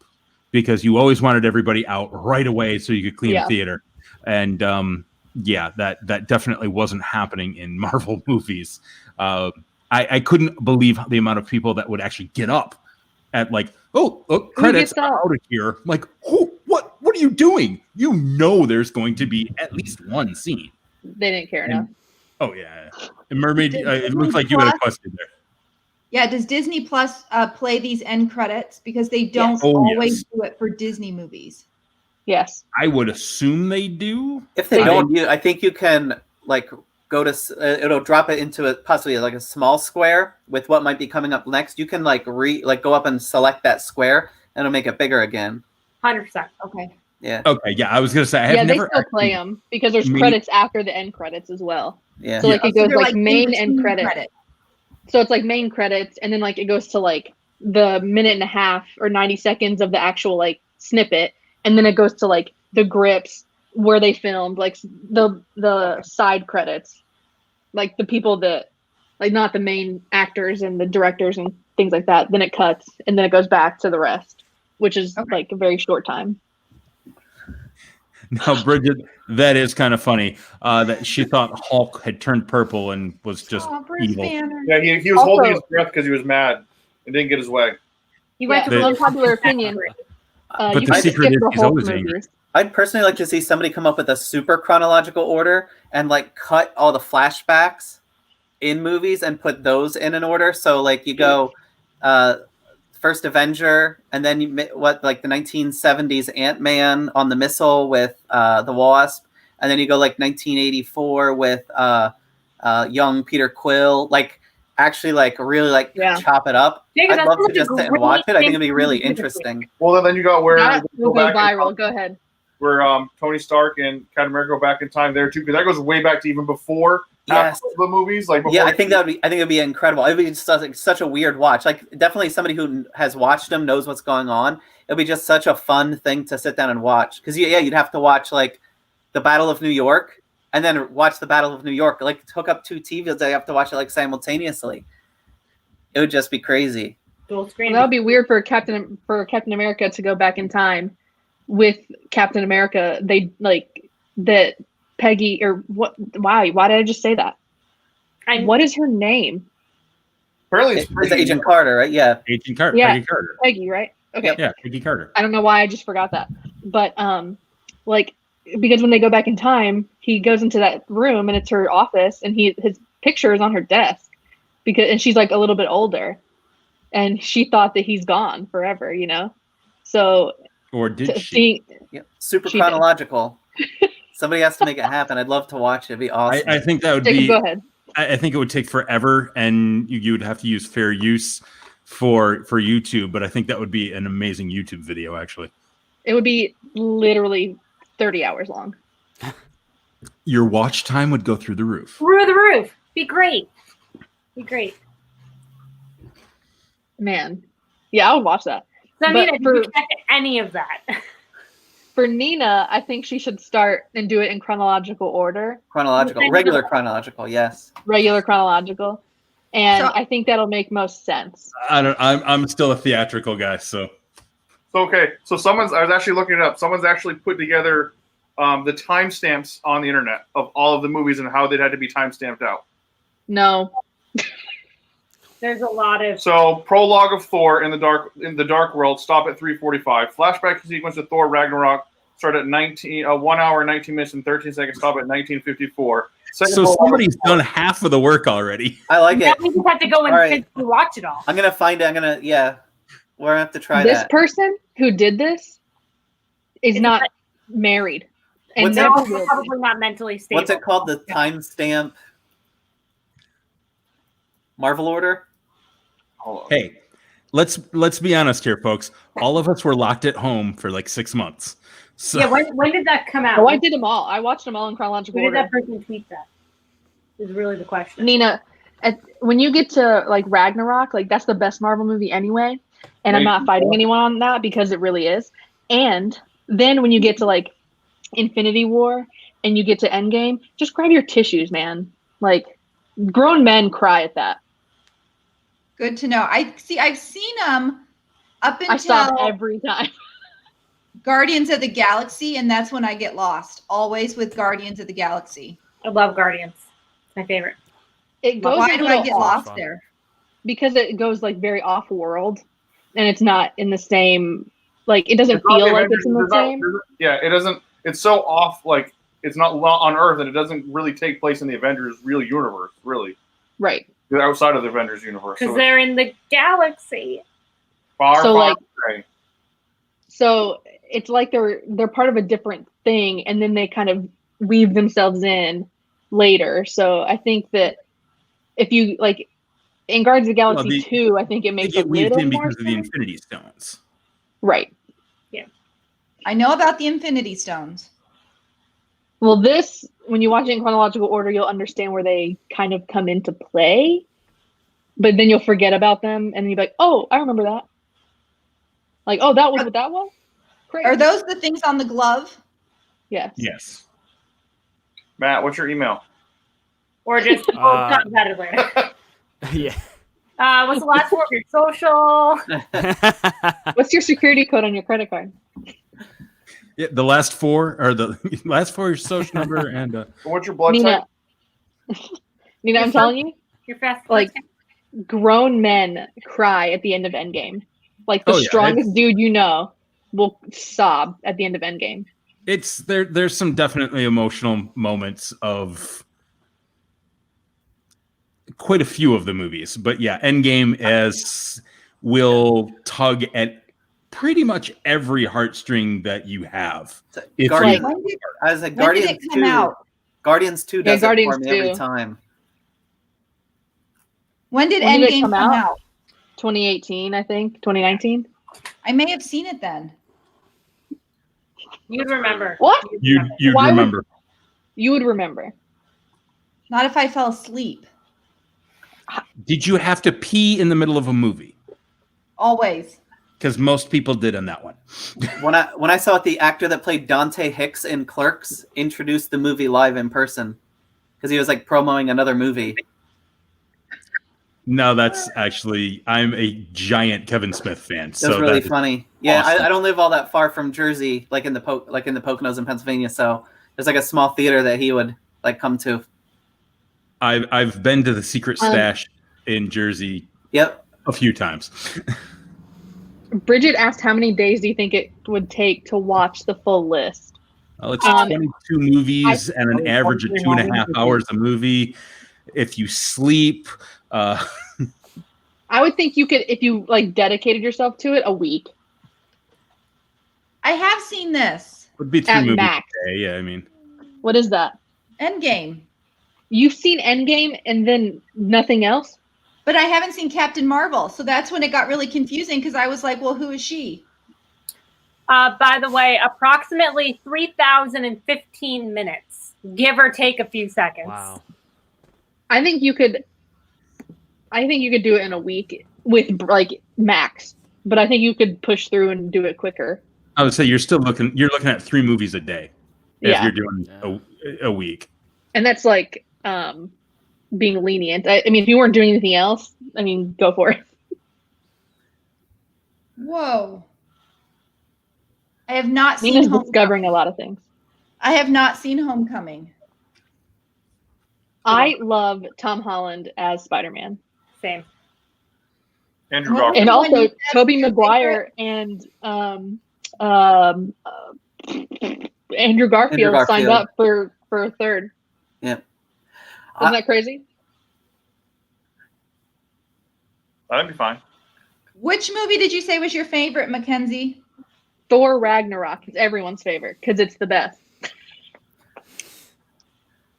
because you always wanted everybody out right away so you could clean the theater. And that definitely wasn't happening in Marvel movies. I couldn't believe the amount of people that would actually get up at like, credits are out of here. Like, what are you doing? You know there's going to be at least one scene. They didn't care enough. Oh yeah. And Mermaid, it looks like you had a question there. Yeah, does Disney Plus play these end credits? Because they don't always do it for Disney movies. Yes. I would assume they do. If they don't, I think you can like go to it'll drop it into possibly like a small square with what might be coming up next. You can go up and select that square and it'll make it bigger again. 100%. Okay. Yeah. Okay. Yeah, I was gonna say they still play them because there's credits after the end credits as well. Yeah. So like it goes like main end credit. So it's like main credits, and then like it goes to like the minute and a half or 90 seconds of the actual like snippet, and then it goes to like the grips, where they filmed, like the side credits, like the people that, like not the main actors and the directors and things like that. Then it cuts and then it goes back to the rest, which is like a very short time. Now, Bridget, that is kind of funny. That she thought Hulk had turned purple and was just Bruce evil. Banner. Yeah, he was Also- holding his breath because he was mad and didn't get his way. You went Yeah, to The- unpopular opinion. But You the can secret skip is the he's Hulk always angry. movies. I'd personally like to see somebody come up with a super chronological order and like cut all the flashbacks in movies and put those in an order. So like you go first Avenger, and then like the 1970s Ant-Man on the missile with the Wasp, and then you go like 1984 with young Peter Quill. Like actually like really like chop it up. Jacob, I'd that's love to just sit and watch it. I think it'd be really great. interesting. Well, then you got where That they will go back in viral. time, Go ahead. where Tony Stark and Captain America go back in time there too, because that goes way back to even before Yes. the movies. Like before Yeah, I think it'd be incredible. It'd be just such a weird watch. Like definitely somebody who has watched them knows what's going on. It'd be just such a fun thing to sit down and watch. Because you'd have to watch like the Battle of New York and then watch the Battle of New York. Like hook up two TVs, they have to watch it like simultaneously. It would just be crazy. Dual screen. Well, that would be weird for Captain America to go back in time with Captain America. They like that Peggy or what? Why did I just say that? What is her name? Apparently, it's Agent Carter, right? Yeah, Agent Carter. Yeah, Peggy Carter. Peggy, right? Okay. Yeah, Peggy Carter. I don't know why I just forgot that, but like because when they go back in time, he goes into that room and it's her office, and his picture is on her desk and she's like a little bit older, and she thought that he's gone forever, you know. So or did she? Super chronological. Somebody has to make it happen. I'd love to watch it. It'd be awesome. I think that would Jacob, be. go ahead. I think it would take forever, and you would have to use fair use for YouTube. But I think that would be an amazing YouTube video. Actually, it would be literally 30 hours long. Your watch time would go through the roof. Through the roof. Be great. Be great. Man, yeah, I would watch that. So, Nina, did you check any of that? For Nina, I think she should start and do it in chronological order. Regular chronological, yes. Regular chronological, and I think that'll make most sense. I'm still a theatrical guy, so. Okay, so I was actually looking it up. Someone's actually put together the timestamps on the internet of all of the movies and how they had to be timestamped out. No. There's a lot of. So prologue of Thor in the dark world stop at 3:45. Flashback sequence of Thor Ragnarok start at 1 hour 19 minutes and 13 seconds. Stop at 1954. So somebody's done half of the work already. I like it. We just have to go and watch it all. I'm gonna find it. We're gonna have to try this that. This person who did this is not married, and they're also probably not mentally stable. What's it called? The timestamp Marvel order. Hey, let's be honest here, folks. All of us were locked at home for like 6 months. So. Yeah, when did that come out? Oh, I did them all. I watched them all in chronological order. When did that person tweet that? Is really the question. Nina, when you get to like Ragnarok, like that's the best Marvel movie anyway. And I'm not fighting anyone on that because it really is. And then when you get to like Infinity War and you get to Endgame, just grab your tissues, man. Like grown men cry at that. Good to know. I've seen them up until I stop every time. Guardians of the Galaxy, and that's when I get lost. Always with Guardians of the Galaxy. I love Guardians. It's my favorite. It goes. Why do I get lost there? Because it goes like very off world, and it's not in the same. Like it doesn't feel like it's in the same. Yeah, it doesn't. It's so off. Like it's not on Earth, and it doesn't really take place in the Avengers real universe. Really. Right. They're outside of the Avengers universe. Because they're in the galaxy. Far away. So it's like they're part of a different thing, and then they kind of weave themselves in later. So I think that if you like in Guardians of the Galaxy 2, I think it makes a little more because of the Infinity Stones. Right. Yeah. I know about the Infinity Stones. Well, when you watch it in chronological order, you'll understand where they kind of come into play, but then you'll forget about them, and then you'll be like, oh, I remember that. Like, oh, that was what that was? Crazy. Are those the things on the glove? Yes. Yes. Matt, what's your email? Or just talk about it later. Yeah. What's the last four of your social? What's your security code on your credit card? Yeah, the last four or the last four your social number and What's your blood type? Nina, I'm telling you, Your fast like grown men cry at the end of Endgame. Like the Oh, yeah, strongest dude you know will sob at the end of Endgame. it's there's some definitely emotional moments of quite a few of the movies, but yeah, Endgame will tug at pretty much every heartstring that you have. If Guardians, you, I was like, When did Guardians it come 2. out? Guardians 2 does it Guardians for me every 2. time. When did When did it Endgame come come out? out? 2018, I think. 2019. I may have seen it then. You'd remember. What? you'd Why would- remember. You would remember. Not if I fell asleep. Did you have to pee in the middle of a movie? Always. Because most people did on that one. When I saw it, the actor that played Dante Hicks in Clerks introduced the movie live in person because he was like promoting another movie. No, that's actually I'm a giant Kevin Smith fan. It was really funny. Yeah, awesome. I don't live all that far from Jersey, like in the Poconos in Pennsylvania. So there's like a small theater that he would like come to. I've been to the Secret Stash in Jersey. Yep. A few times. Bridget asked how many days do you think it would take to watch the full list? Well, it's 22 movies and an average of 2.5 hours a movie. If you sleep, I would think you could, if you like dedicated yourself to it, a week. I have seen this. Would be 3 At movies max. a day. Yeah, I mean, What is that? Endgame. You've seen Endgame and then nothing else? But I haven't seen Captain Marvel. So that's when it got really confusing because I was like, well, who is she? By the way, approximately 3,015 minutes, give or take a few seconds. Wow. I think you could do it in a week with like max, but I think you could push through and do it quicker. I would say you're looking at 3 movies a day if Yeah. you're doing a week. And that's like being lenient. I mean, if you weren't doing anything else, I mean, go for it. Whoa. I have not seen Nina's Homecoming. discovering a lot of things. I have not seen Homecoming. I love Tom Holland as Spider-Man. Same. Andrew What- Garfield. And When also you said Tobey your Maguire and Andrew Garfield signed up for a third. Yeah. Isn't that crazy? That'd be fine. Which movie did you say was your favorite, Mackenzie? Thor Ragnarok is everyone's favorite because it's the best.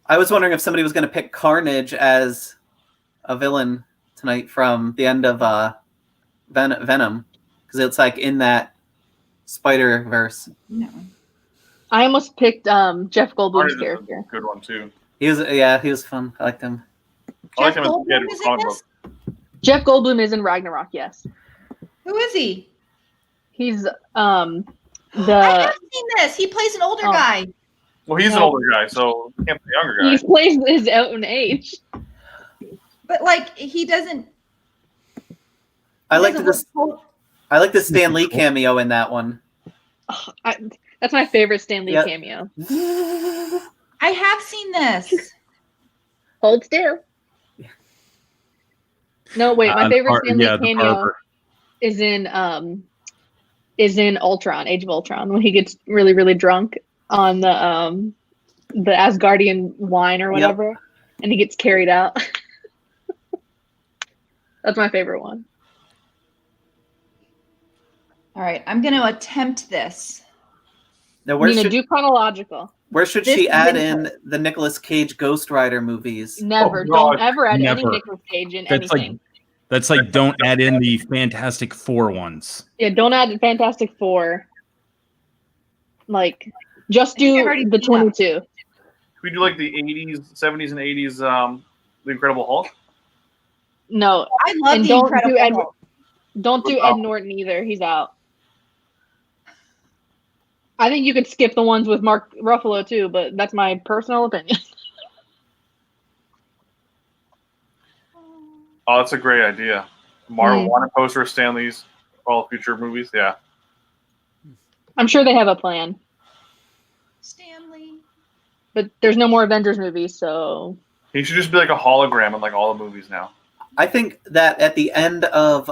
I was wondering if somebody was going to pick Carnage as a villain tonight from the end of Venom, because it's like in that Spider-Verse. No. I almost picked Jeff Goldblum's Carnage is character. a good one too. He was fun. I liked him. I like Jeff him as a kid Goldblum with is in comic this? book. Jeff Goldblum is in Ragnarok, yes. Who is he? He's I the have seen this. He plays an older Oh. guy. Well, he's an No. older guy, so he can't be a younger guy. he plays his own age. But like he doesn't. I like doesn't this. look- I like the Stan Lee cameo in that one. That's my favorite Stan Lee Yep. cameo. I have seen this. Hold still. No, wait. My favorite Stan Lee cameo is in Ultron, Age of Ultron, when he gets really, really drunk on the Asgardian wine or whatever, and he gets carried out. That's my favorite one. All right, I'm going to attempt this. Now, where Nina, should do chronological. where should this she add winter. in the Nicolas Cage Ghost Rider movies? Never. Oh, Don't God. ever add any Never. Nicolas Cage in That's anything. That's like don't add in the Fantastic Four ones. Yeah, don't add Fantastic Four. Like, just I think do I've already the seen that. 22. Can we do like the 80s, 70s, and 80s, The Incredible Hulk? No, I love And the don't Incredible do Ed- Hulk. don't do Wow. Ed Norton either. He's out. I think you could skip the ones with Mark Ruffalo too, but that's my personal opinion. Oh, that's a great idea. Marvel wanted poster of Stanley's all future movies. Yeah. I'm sure they have a plan, Stanley. but there's no more Avengers movies, so He should just be like a hologram in like all the movies now. I think that at the end of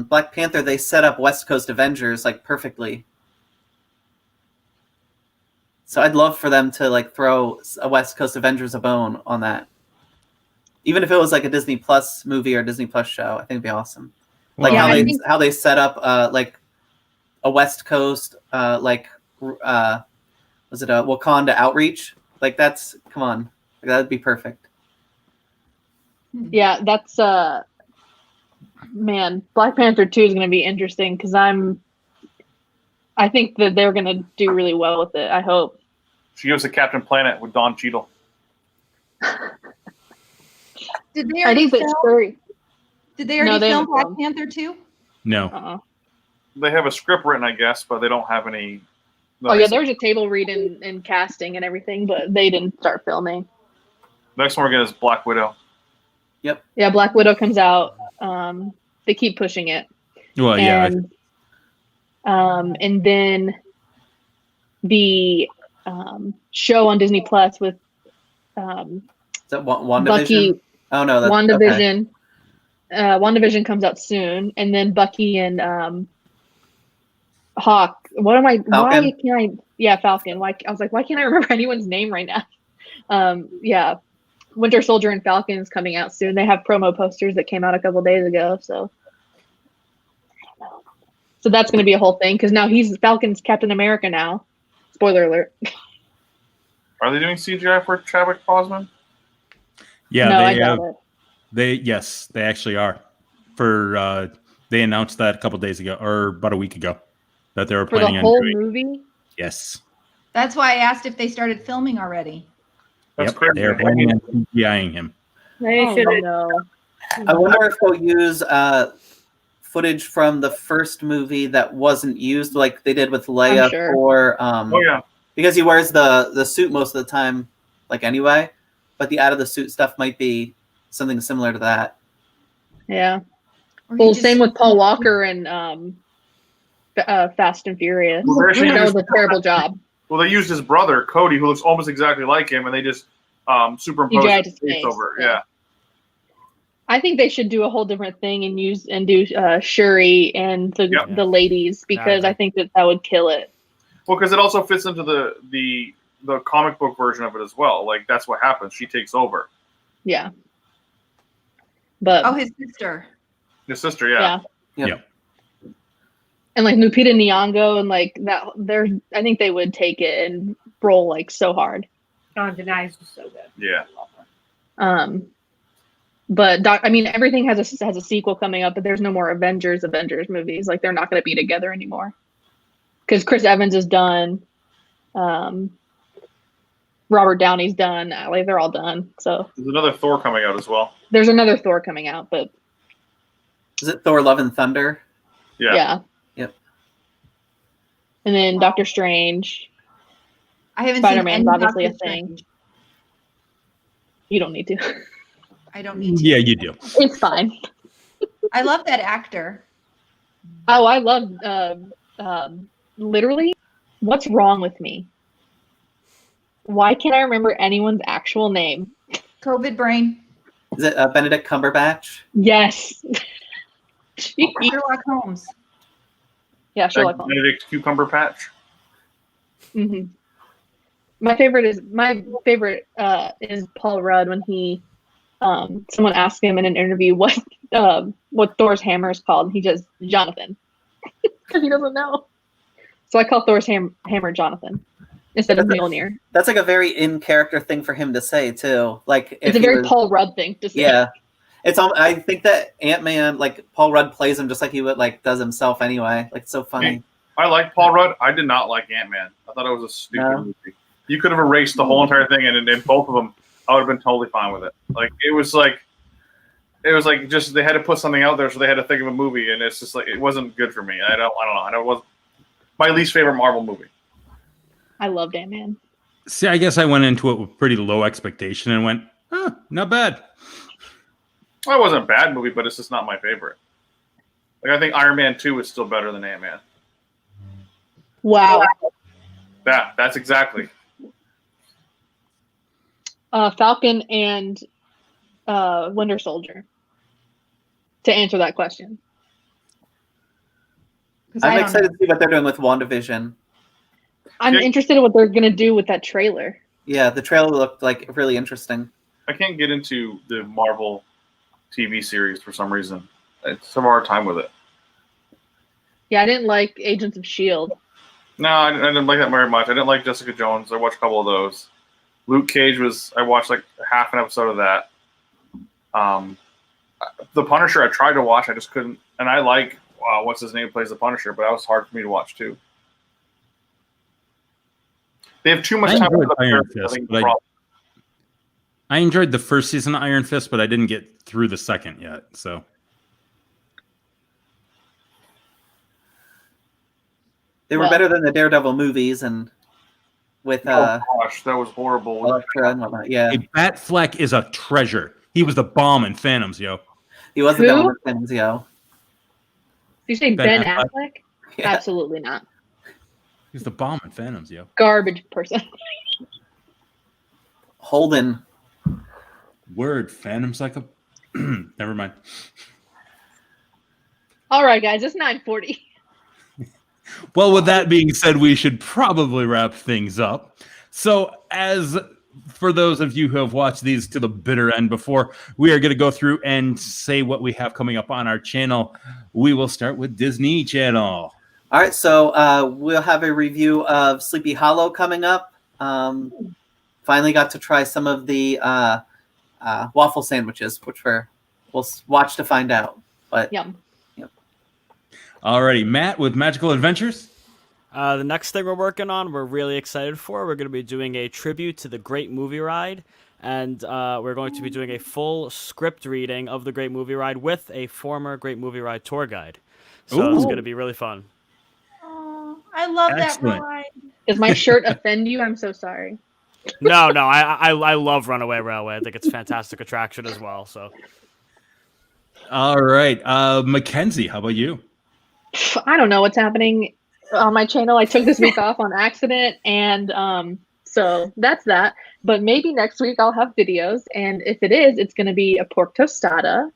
Black Panther, they set up West Coast Avengers like perfectly. So I'd love for them to like throw a West Coast Avengers a bone on that. Even if it was like a Disney Plus movie or Disney Plus show, I think it'd be awesome. Like Well, how they set up like a West Coast was it a Wakanda outreach? Like come on, that'd be perfect. yeah, that's man, Black Panther 2 is going to be interesting because I think that they're going to do really well with it. I hope. She goes to Captain Planet with Don Cheadle. Did they I already think that film? Shuri. Did they already they film haven't Black filmed. Panther 2? No. They have a script written, I guess, but they don't have any. Oh yeah, there was a table read and casting and everything, but they didn't start filming. Next one we're getting is Black Widow. Yeah, Black Widow comes out. They keep pushing it. Well, yeah. And then the show on Disney Plus with Is that WandaVision? Bucky. Oh no, that's WandaVision. WandaVision comes out soon, and then Bucky and Hawk. What am I? Falcon? Why can't I? Yeah, Falcon. Why? I was like, why can't I remember anyone's name right now? Yeah, Winter Soldier and Falcon is coming out soon. They have promo posters that came out a couple days ago, so I don't know. So that's going to be a whole thing because now Falcon's Captain America now. Spoiler alert. Are they doing CGI for Chadwick Boseman? Yeah, no, they I doubt it. They actually are. They announced that a couple days ago or about a week ago that they were For the planning on whole doing. movie. Yes. That's why I asked if they started filming already. That's Yep, crazy. they're planning on CGIing him. They Oh, should have. no. I wonder if they'll use footage from the first movie that wasn't used, like they did with Leia I'm sure. for Oh yeah. because he wears the suit most of the time, like anyway. But the out of the suit stuff might be something similar to that. Yeah. Or he Well, just- same with Paul Walker and Fast and Furious. Well, they actually That was used- a terrible job. Well, they used his brother Cody, who looks almost exactly like him, and they just superimposed CGI'd his his face face, over. yeah. Yeah. I think they should do a whole different thing and do Shuri and Yep. the ladies because I think that would kill it. Well, because it also fits into the comic book version of it as well. Like that's what happens. She takes over. Yeah. But Oh, his sister. His sister, yeah. Yep. And like Lupita Nyong'o and like that, I think they would take it and roll like so hard. Dawn Denies was so good. Yeah. But I mean, everything has a sequel coming up, but there's no more Avengers movies. Like they're not going to be together anymore because Chris Evans is done. Robert Downey's done. Like they're all done. So There's another Thor coming out as well. there's another Thor coming out, but Is it Thor: Love and Thunder? Yeah. Yep. And then Doctor Strange. I haven't Spider-Man's seen any obviously Doctor a thing. Strange. You don't need to. I don't need to. Yeah, you do. It's fine. I love that actor. Oh, I love literally. What's wrong with me? Why can't I remember anyone's actual name? COVID brain. Is it Benedict Cumberbatch? Yes. Sherlock Holmes. Yeah, Sherlock Holmes. Benedict Cucumber Patch. Hmm. My favorite is Paul Rudd when he someone asked him in an interview what Thor's hammer is called, and he just Jonathan because he doesn't know. So I call Thor's hammer Jonathan instead of Mjolnir. That's like a very in character thing for him to say too. Like if It's a he very was- Paul Rudd thing to say. Yeah, it's. I think that Ant-Man, like Paul Rudd, plays him just like he would like does himself anyway. Like it's so funny. I like Paul Rudd. I did not like Ant-Man. I thought it was a stupid No. movie. You could have erased the whole entire thing, and in both of them, I would have been totally fine with it. Like it was like just they had to put something out there, so they had to think of a movie, and it's just like it wasn't good for me. I don't know. It was my least favorite Marvel movie. I loved Ant-Man. See, I guess I went into it with pretty low expectation and went, not bad. Well, it wasn't a bad movie, but it's just not my favorite. Like, I think Iron Man 2 is still better than Ant-Man. Wow. That's exactly. Falcon and Winter Soldier. To answer that question. I'm excited to see what they're doing with WandaVision. I'm interested in what they're going to do with that trailer. Yeah, the trailer looked like really interesting. I can't get into the Marvel TV series for some reason. It's some hard time with it. Yeah, I didn't like Agents of S.H.I.E.L.D. No, I didn't like that very much. I didn't like Jessica Jones. I watched a couple of those. Luke Cage I watched like half an episode of that. The Punisher I tried to watch, I just couldn't. And I like, what's his name plays the Punisher, but that was hard for me to watch too. They have too much time for the Iron Fist, I enjoyed the first season of Iron Fist, but I didn't get through the second yet. So they were better than the Daredevil movies, and with oh gosh, that was horrible. Elektra and whatnot. Yeah, Batfleck is a treasure. He was the bomb in Phantoms, yo. He was the bomb in Phantoms, yo. Did you say Ben Affleck? Yeah. Absolutely not. He's the bomb in Phantoms, yo. Garbage person. Holden. Word, Phantom's like a... Never mind. All right, guys, it's 9:40. Well, with that being said, we should probably wrap things up. So, for those of you who have watched these to the bitter end before, we are going to go through and say what we have coming up on our channel. We will start with Disney Channel. All right, so we'll have a review of Sleepy Hollow coming up. Finally got to try some of the waffle sandwiches, which we'll watch to find out. But Yum. Alrighty, Matt with Magical Adventures. The next thing we're working on, we're really excited for. We're going to be doing a tribute to the Great Movie Ride, and we're going to be doing a full script reading of the Great Movie Ride with a former Great Movie Ride tour guide. So it's going to be really fun. Oh, I love that ride. Does my shirt offend you? I'm so sorry. No, I love Runaway Railway. I think it's a fantastic attraction as well. So, all right, Mackenzie, how about you? I don't know what's happening on my channel. I took this week off on accident, and so that's that. But maybe next week I'll have videos, and if it is, it's going to be a pork tostada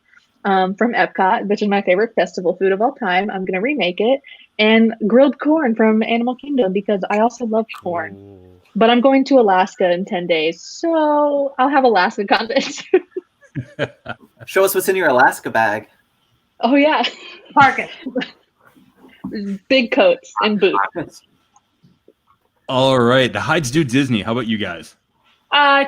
from Epcot, which is my favorite festival food of all time. I'm going to remake it, and grilled corn from Animal Kingdom because I also love corn. Ooh. But I'm going to Alaska in 10 days, so I'll have Alaska content. Show us what's in your Alaska bag. Oh yeah, Park it. Big coats and boots. All right, the Hides do Disney. How about you guys?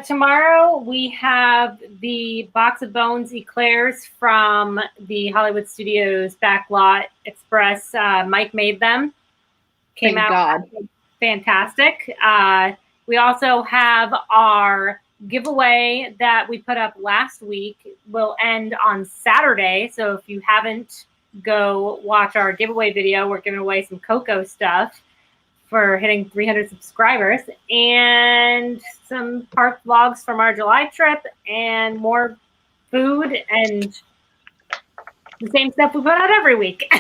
Tomorrow we have the Box of Bones eclairs from the Hollywood Studios Backlot Express. Mike made them. Came Thank out God. Fantastic. We also have our giveaway that we put up last week. Will end on Saturday. So if you haven't, go watch our giveaway video. We're giving away some Coco stuff for hitting 300 subscribers and some park vlogs from our July trip and more food and the same stuff we put out every week.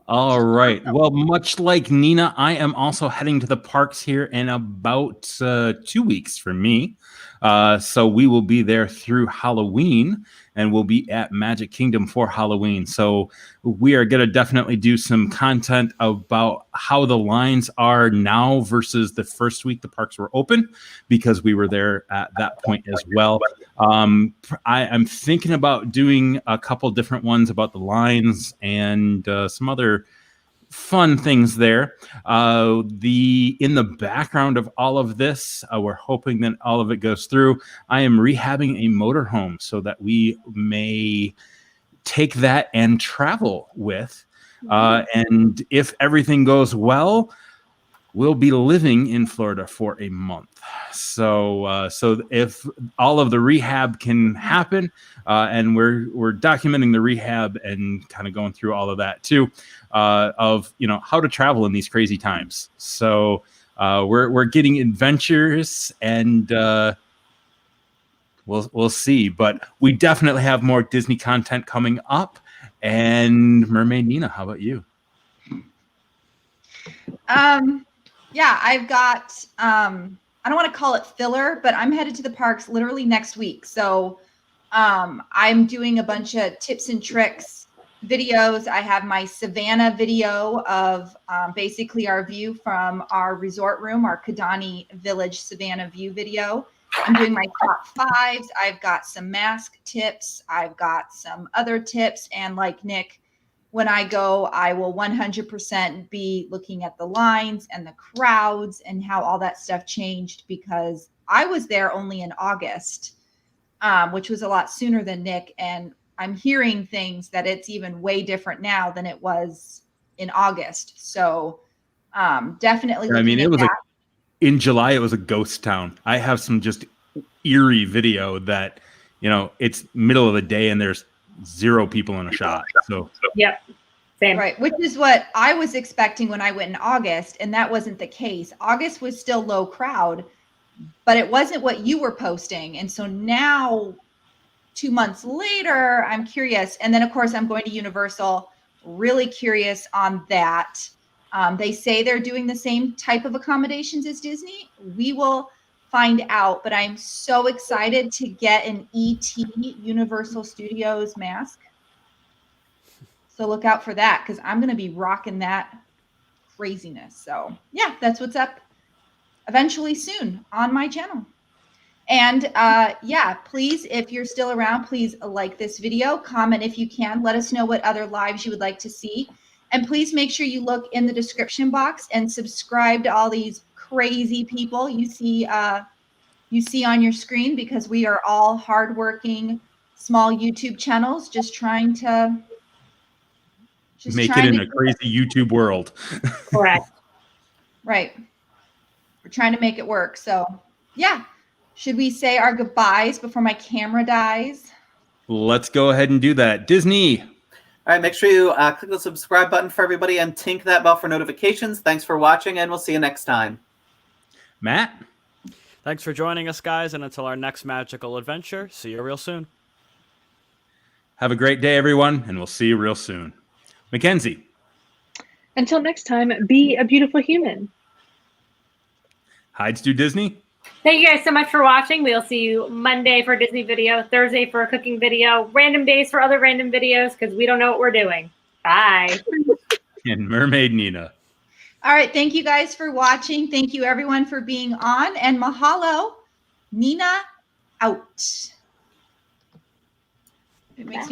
All right. Well, much like Nina, I am also heading to the parks here in about 2 weeks for me. So we will be there through Halloween, and we'll be at Magic Kingdom for Halloween. So we are going to definitely do some content about how the lines are now versus the first week the parks were open, because we were there at that point as well. I'm thinking about doing a couple different ones about the lines and some other fun things there. In the background of all of this, we're hoping that all of it goes through. I am rehabbing a motorhome so that we may take that and travel with. And if everything goes well, we'll be living in Florida for a month. So if all of the rehab can happen, and we're documenting the rehab and kind of going through all of that too, of how to travel in these crazy times. So we're getting adventurous, and we'll see. But we definitely have more Disney content coming up. And Mermaid Nina, how about you? Yeah, I've got I don't want to call it filler, but I'm headed to the parks literally next week. So I'm doing a bunch of tips and tricks videos. I have my Savannah video of basically our view from our resort room, our Kidani Village Savannah view video. I'm doing my top fives. I've got some mask tips. I've got some other tips. And like Nick, when I go, I will 100% be looking at the lines and the crowds and how all that stuff changed, because I was there only in August, which was a lot sooner than Nick. And I'm hearing things that it's even way different now than it was in August. So definitely looking at that. In July, it was a ghost town. I have some just eerie video that, it's middle of the day and there's 0 people in a shot. So Yep. Same. Right, which is what I was expecting when I went in August, and that wasn't the case. August was still low crowd, but it wasn't what you were posting. And so now, 2 months later, I'm curious. And then, of course, I'm going to Universal, really curious on that. They say they're doing the same type of accommodations as Disney. We will find out, but I'm so excited to get an ET Universal Studios mask. So look out for that, because I'm going to be rocking that craziness. So yeah, that's what's up eventually soon on my channel. And yeah, please, if you're still around, please like this video, comment if you can, let us know what other lives you would like to see. And please make sure you look in the description box and subscribe to all these crazy people you see on your screen, because we are all hardworking small YouTube channels just trying to make it in a crazy YouTube world. Correct. Right. We're trying to make it work. So yeah. Should we say our goodbyes before my camera dies? Let's go ahead and do that. Disney. All right, make sure you click the subscribe button for everybody and tink that bell for notifications. Thanks for watching, and we'll see you next time. Matt. Thanks for joining us, guys, and until our next magical adventure, see you real soon. Have a great day, everyone, and we'll see you real soon. Mackenzie. Until next time, be a beautiful human. Hides do Disney. Thank you guys so much for watching. We'll see you Monday for a Disney video, Thursday for a cooking video, random days for other random videos, because we don't know what we're doing. Bye. And Mermaid Nina. All right. Thank you guys for watching. Thank you, everyone, for being on. And mahalo. Nina out. It makes me